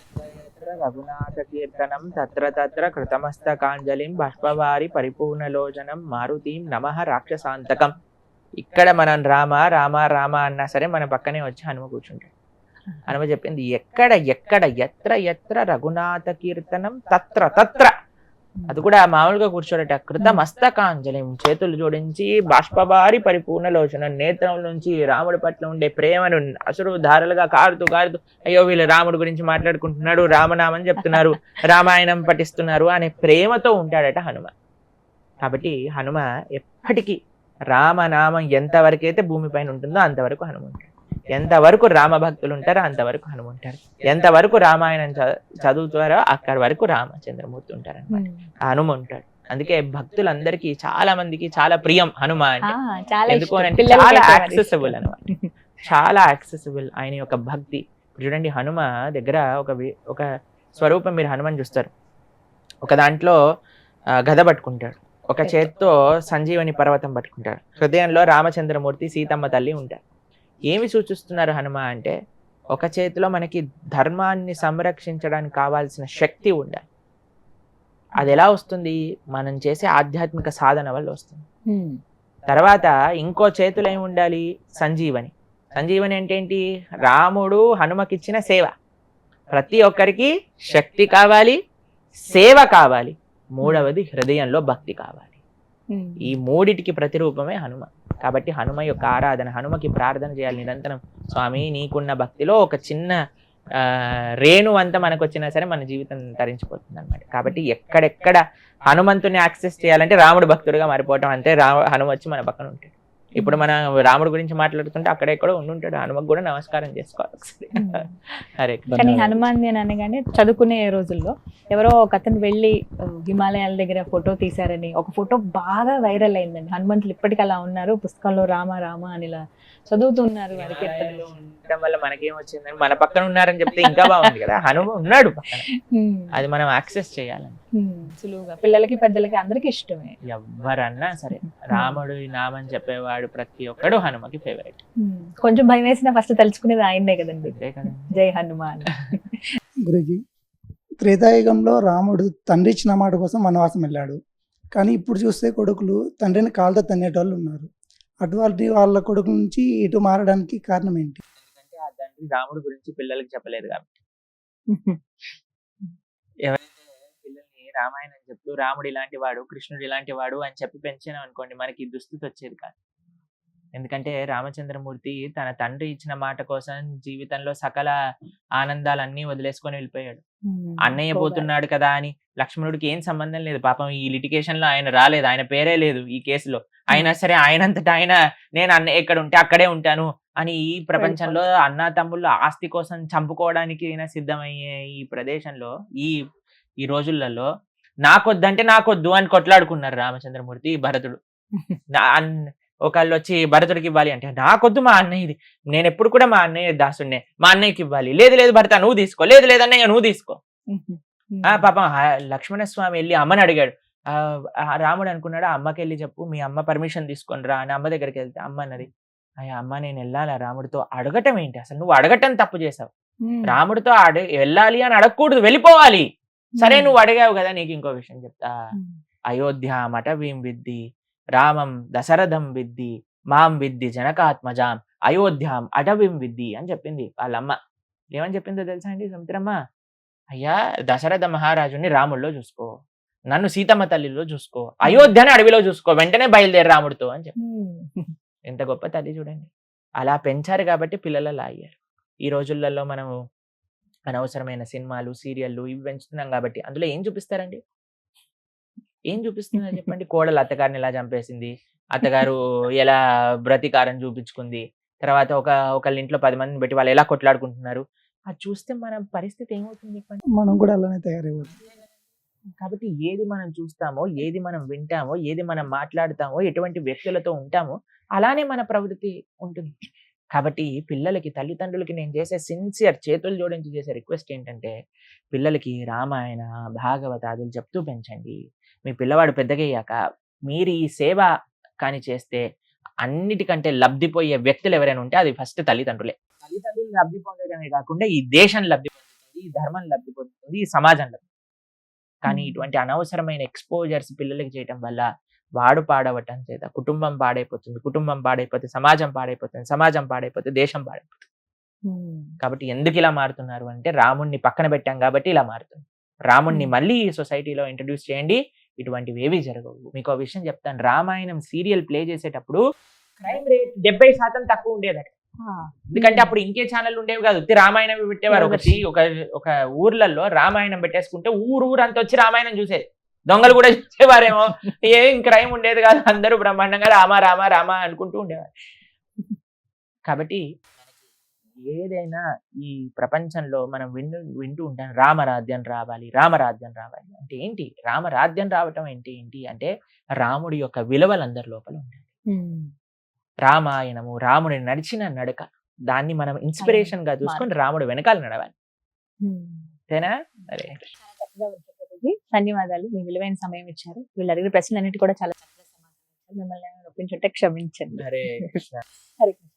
రఘునాథ కీర్తనం తత్ర తత్ర కృతమస్తకాంజలిం బాష్పవారి పరిపూర్ణలోచనం మారుతీం నమః రాక్షసాంతకం. ఇక్కడ మనం రామ రామ రామ అన్నా సరే మన పక్కనే వచ్చి హనుమ కూర్చుంటాడు. హనుమ చెప్పింది ఎక్కడ ఎక్కడ ఎత్ర ఎత్ర రఘునాథ కీర్తనం తత్ర తత్ర. అది కూడా మామూలుగా కూర్చోడట. కృత మస్తకాంజలిం, చేతులు జోడించి బాష్పవారి పరిపూర్ణ లోచన, నేత్రం నుంచి రాముడి పట్ల ఉండే ప్రేమను అసురు ధారలుగా కారుతూ కారుతూ, అయ్యో వీళ్ళు రాముడి గురించి మాట్లాడుకుంటున్నాడు, రామనామని చెప్తున్నారు, రామాయణం పఠిస్తున్నారు అనే ప్రేమతో ఉంటాడట హనుమ. కాబట్టి హనుమ ఎప్పటికీ రామనామం ఎంతవరకైతే భూమిపైన ఉంటుందో అంతవరకు హనుమ ఉంటాడు. ఎంతవరకు రామ భక్తులు ఉంటారో అంతవరకు హనుమ ఉంటారు. ఎంతవరకు రామాయణం చదువుతారో అక్కడి వరకు రామచంద్రమూర్తి ఉంటారు అనమాట. హనుమ ఉంటాడు. అందుకే భక్తులందరికీ చాలా మందికి చాలా ప్రియం హనుమ అంటే. ఎందుకు అంటే చాలా యాక్సెసిబుల్ అనమాట, చాలా యాక్సెసిబుల్ ఆయన యొక్క భక్తి. చూడండి హనుమ దగ్గర ఒక స్వరూపం మీరు హనుమని చూస్తారు. ఒక దాంట్లో గద పట్టుకుంటాడు, ఒక చేత్తో సంజీవని పర్వతం పట్టుకుంటాడు, హృదయంలో రామచంద్రమూర్తి సీతమ్మ తల్లి ఉంటారు. ఏమి సూచిస్తున్నారు హనుమ అంటే, ఒక చేతిలో మనకి ధర్మాన్ని సంరక్షించడానికి కావాల్సిన శక్తి ఉండాలి. అది ఎలా వస్తుంది? మనం చేసే ఆధ్యాత్మిక సాధన వల్ల వస్తుంది. తర్వాత ఇంకో చేతిలో ఏమి ఉండాలి? సంజీవని. సంజీవని అంటే ఏంటి? రాముడు హనుమకిచ్చిన సేవ. ప్రతి ఒక్కరికి శక్తి కావాలి, సేవ కావాలి, మూడవది హృదయంలో భక్తి కావాలి. ఈ మూడిటికి ప్రతిరూపమే హనుమ. కాబట్టి హనుమ యొక్క ఆరాధన, హనుమకి ప్రార్థన చేయాలి నిరంతరం. స్వామి నీకున్న భక్తిలో ఒక చిన్న రేణు అంతా మనకు వచ్చినా సరే మన జీవితం తరించిపోతుంది అనమాట. కాబట్టి ఎక్కడెక్కడ హనుమంతుని యాక్సెస్ చేయాలంటే రాముడు భక్తుడిగా మారిపోవటం, అంతే హనుమ వచ్చి మన పక్కన ఉంటాడు. ఇప్పుడు మన రాముడి గురించి మాట్లాడుతుంటే అక్కడ ఎక్కడో ఉండుంటాడు, హనుమకు కూడా నమస్కారం చేసుకోవాలి ఒకసారి. హరే కృష్ణ. కానీ హనుమాన్ అని అనగానే చదువుకునే రోజుల్లో ఎవరో ఒక అతను వెళ్ళి హిమాలయాల దగ్గర ఫోటో తీశారని ఒక ఫోటో బాగా వైరల్ అయిందండి. హనుమంతులు ఇప్పటికీ అలా ఉన్నారు, పుస్తకంలో రామ రామ అని ఇలా చదువుతున్నారు. వారికి హిమాలయాల్లో ఉండటం వల్ల మనకేం వచ్చిందని మన పక్కన ఉన్నారని చెప్తే ఇంకా బాగుంది కదా. హనుమ ఉన్నాడు పక్కన, అది మనం యాక్సెస్ చేయాలని. సులువుగా పిల్లలకి పెద్దలకి అందరికి ఇష్టమే. ఎవరన్నా సరే రాముడు నామని చెప్పేవాడు ప్రతి ఒక్కడు హనుమకి ఫేవరెట్. కొంచెం భయం వేసినా ఫస్ట్ తలుచుకునేది ఆయన్నే కదండి. అంతే కదా. జై హనుమాన్. గురుజీ, త్రేతాయుగంలో రాముడు తండ్రి ఇచ్చిన మాట కోసం వనవాసం వెళ్ళాడు. కానీ ఇప్పుడు చూస్తే కొడుకులు తండ్రిని కాళ్ళతో తన్నేటోళ్ళు ఉన్నారు. అటువంటి వాళ్ళ కొడుకు నుంచి ఇటు మారడానికి కారణం ఏంటి? ఎందుకంటే ఆ తండ్రి రాముడు గురించి పిల్లలకి చెప్పలేదు కాబట్టి. ఎవరైతే పిల్లల్ని రామాయణం చెప్తూ రాముడు ఇలాంటి వాడు, కృష్ణుడు ఇలాంటి వాడు అని చెప్పి పెంచాను అనుకోండి, మనకి ఈ దుస్థితి వచ్చేది కాదు. ఎందుకంటే రామచంద్రమూర్తి తన తండ్రి ఇచ్చిన మాట కోసం జీవితంలో సకల ఆనందాలన్నీ వదిలేసుకొని వెళ్ళిపోయాడు. అన్నయ్య పోతున్నాడు కదా అని లక్ష్మణుడికి ఏం సంబంధం లేదు. పాపం ఈ లిటిగేషన్ లో ఆయన రాలేదు, ఆయన పేరే లేదు ఈ కేసులో. అయినా సరే ఆయనంతటా ఆయన నేను అన్నయ్య ఎక్కడ ఉంటే అక్కడే ఉంటాను అని ఈ ప్రపంచంలో అన్న తమ్ముళ్ళు ఆస్తి కోసం చంపుకోవడానికి అయినా సిద్ధమయ్యే ఈ ప్రదేశంలో ఈ రోజులలో నాకొద్దంటే నాకొద్దు అని కొట్లాడుకున్నారు రామచంద్రమూర్తి భరతుడు. ఒకళ్ళు వచ్చి భరతుడికి ఇవ్వాలి అంటే నాకొద్దు మా అన్నయ్యది, నేను ఎప్పుడు కూడా మా అన్నయ్య దాసుడినే, మా అన్నయ్యకి ఇవ్వాలి. లేదు లేదు భరత నువ్వు తీసుకో, లేదు లేదు అన్నయ్య నువ్వు తీసుకో. పాపం లక్ష్మణస్వామి వెళ్ళి అమ్మని అడిగాడు. రాముడు అనుకున్నాడు అమ్మకి వెళ్ళి చెప్పు మీ అమ్మ పర్మిషన్ తీసుకొని రా అని. అమ్మ దగ్గరికి వెళ్తే అమ్మ అన్నది, అయ్యా అమ్మ నేను వెళ్ళాలా రాముడితో? అడగటం ఏంటి అసలు, నువ్వు అడగటం తప్పు చేసావు. రాముడితో వెళ్ళాలి అని అడగకూడదు, వెళ్ళిపోవాలి. సరే నువ్వు అడిగావు కదా, నీకు ఇంకో విషయం చెప్తా. అయోధ్య మటవీం విద్ది రామం దశరథం విద్ది మాం విద్ది జనకాత్మజాం అయోధ్యాం అటవీం విద్ది అని చెప్పింది వాళ్ళమ్మ. ఏమని చెప్పిందో తెలుసా అండి సుమిత్రమ్మ? అయ్యా దశరథ మహారాజుని రాముల్లో చూసుకో, నన్ను సీతమ్మ తల్లిలో చూసుకో, అయోధ్యని అడవిలో చూసుకో, వెంటనే బయలుదేరి రాముడితో అని చెప్పి. ఎంత గొప్ప తల్లి చూడండి. అలా పెంచారు కాబట్టి పిల్లలు అలా అయ్యారు. ఈ రోజులలో మనము అనవసరమైన సినిమాలు సీరియళ్ళు ఇవి పెంచుతున్నాం కాబట్టి అందులో ఏం చూపిస్తారండి? ఏం చూపిస్తున్నారు చెప్పండి? కోడలు అత్తగారిని ఎలా చంపేసింది, అత్తగారు ఎలా ప్రతీకారం చూపించుకుంది, తర్వాత ఒకళ్ళ ఇంట్లో 10 మందిని పెట్టి వాళ్ళు ఎలా కొట్లాడుకుంటున్నారు, అది చూస్తే మన పరిస్థితి ఏమవుతుంది చెప్పండి? మనం కూడా అలానే తయారైపోతుంది. కాబట్టి ఏది మనం చూస్తామో, ఏది మనం వింటామో, ఏది మనం మాట్లాడతామో, ఎటువంటి వ్యక్తులతో ఉంటామో అలానే మన ప్రవృత్తి ఉంటుంది. కాబట్టి పిల్లలకి తల్లిదండ్రులకి నేను చేసే సిన్సియర్ చేతులు జోడించి చేసే రిక్వెస్ట్ ఏంటంటే పిల్లలకి రామాయణ భాగవతాదులు చెప్తూ పెంచండి. మీ పిల్లవాడు పెద్దగయ్యాక మీరు ఈ సేవ కానీ చేస్తే అన్నిటికంటే లబ్ధిపోయే వ్యక్తులు ఎవరైనా ఉంటే అది ఫస్ట్ తల్లిదండ్రులే. తల్లిదండ్రులు లబ్ధి పొందడమే కాకుండా ఈ దేశం లబ్ధి పొందుతుంది, ఈ ధర్మం లబ్ధి పొందుతుంది, ఈ సమాజం లబ్ధి. కానీ ఇటువంటి అనవసరమైన ఎక్స్పోజర్స్ పిల్లలకి చేయటం వల్ల వాడు పాడవటం చేత కుటుంబం పాడైపోతుంది, కుటుంబం పాడైపోతే సమాజం పాడైపోతుంది, సమాజం పాడైపోతే దేశం పాడైపోతుంది. కాబట్టి ఎందుకు ఇలా మారుతున్నారు అంటే రాముణ్ణి పక్కన పెట్టాం కాబట్టి ఇలా మారుతుంది. రాముణ్ణి మళ్ళీ ఈ సొసైటీలో ఇంట్రడ్యూస్ చేయండి, ఇటువంటివి ఏవి జరగవు. మీకు ఒక విషయం చెప్తాను, రామాయణం సీరియల్ ప్లే చేసేటప్పుడు క్రైమ్ రేట్ 70% తక్కువ ఉండేదట. ఎందుకంటే అప్పుడు ఇంకే ఛానల్ ఉండేవి కాదు, రామాయణం పెట్టేవారు. ఒక ఊర్లలో రామాయణం పెట్టేసుకుంటే ఊరంతా వచ్చి రామాయణం చూసేది. దొంగలు కూడా చూసేవారేమో, ఏం క్రైమ్ ఉండేది కాదు, అందరూ బ్రహ్మాండంగా రామ రామ రామ అనుకుంటూ ఉండేవారు. కాబట్టి ఏదైనా ఈ ప్రపంచంలో మనం వింటూ ఉంటాం రామరాజ్యం రావాలి, రామరాజ్యం రావాలి అంటే ఏంటి? రామరాజ్యం రావటం ఏంటి అంటే రాముడి యొక్క విలువలు అందరి లోపల ఉండాలి. రామాయణము రాముడి నడిచిన నడక, దాన్ని మనం ఇన్స్పిరేషన్ గా చూసుకొని రాముడు వెనకాల నడవాలి. అంతేనా? అరే ధన్యవాదాలు, మీ విలువైన సమయం ఇచ్చారు. వీళ్ళు అడిగిన ప్రశ్నలన్నిటి కూడా చాలా చక్కగా సమాధానం ఇచ్చారు. మిమ్మల్ని ఒప్పించుంటే క్షమించండి. హరే కృష్ణ. హరే కృష్ణ.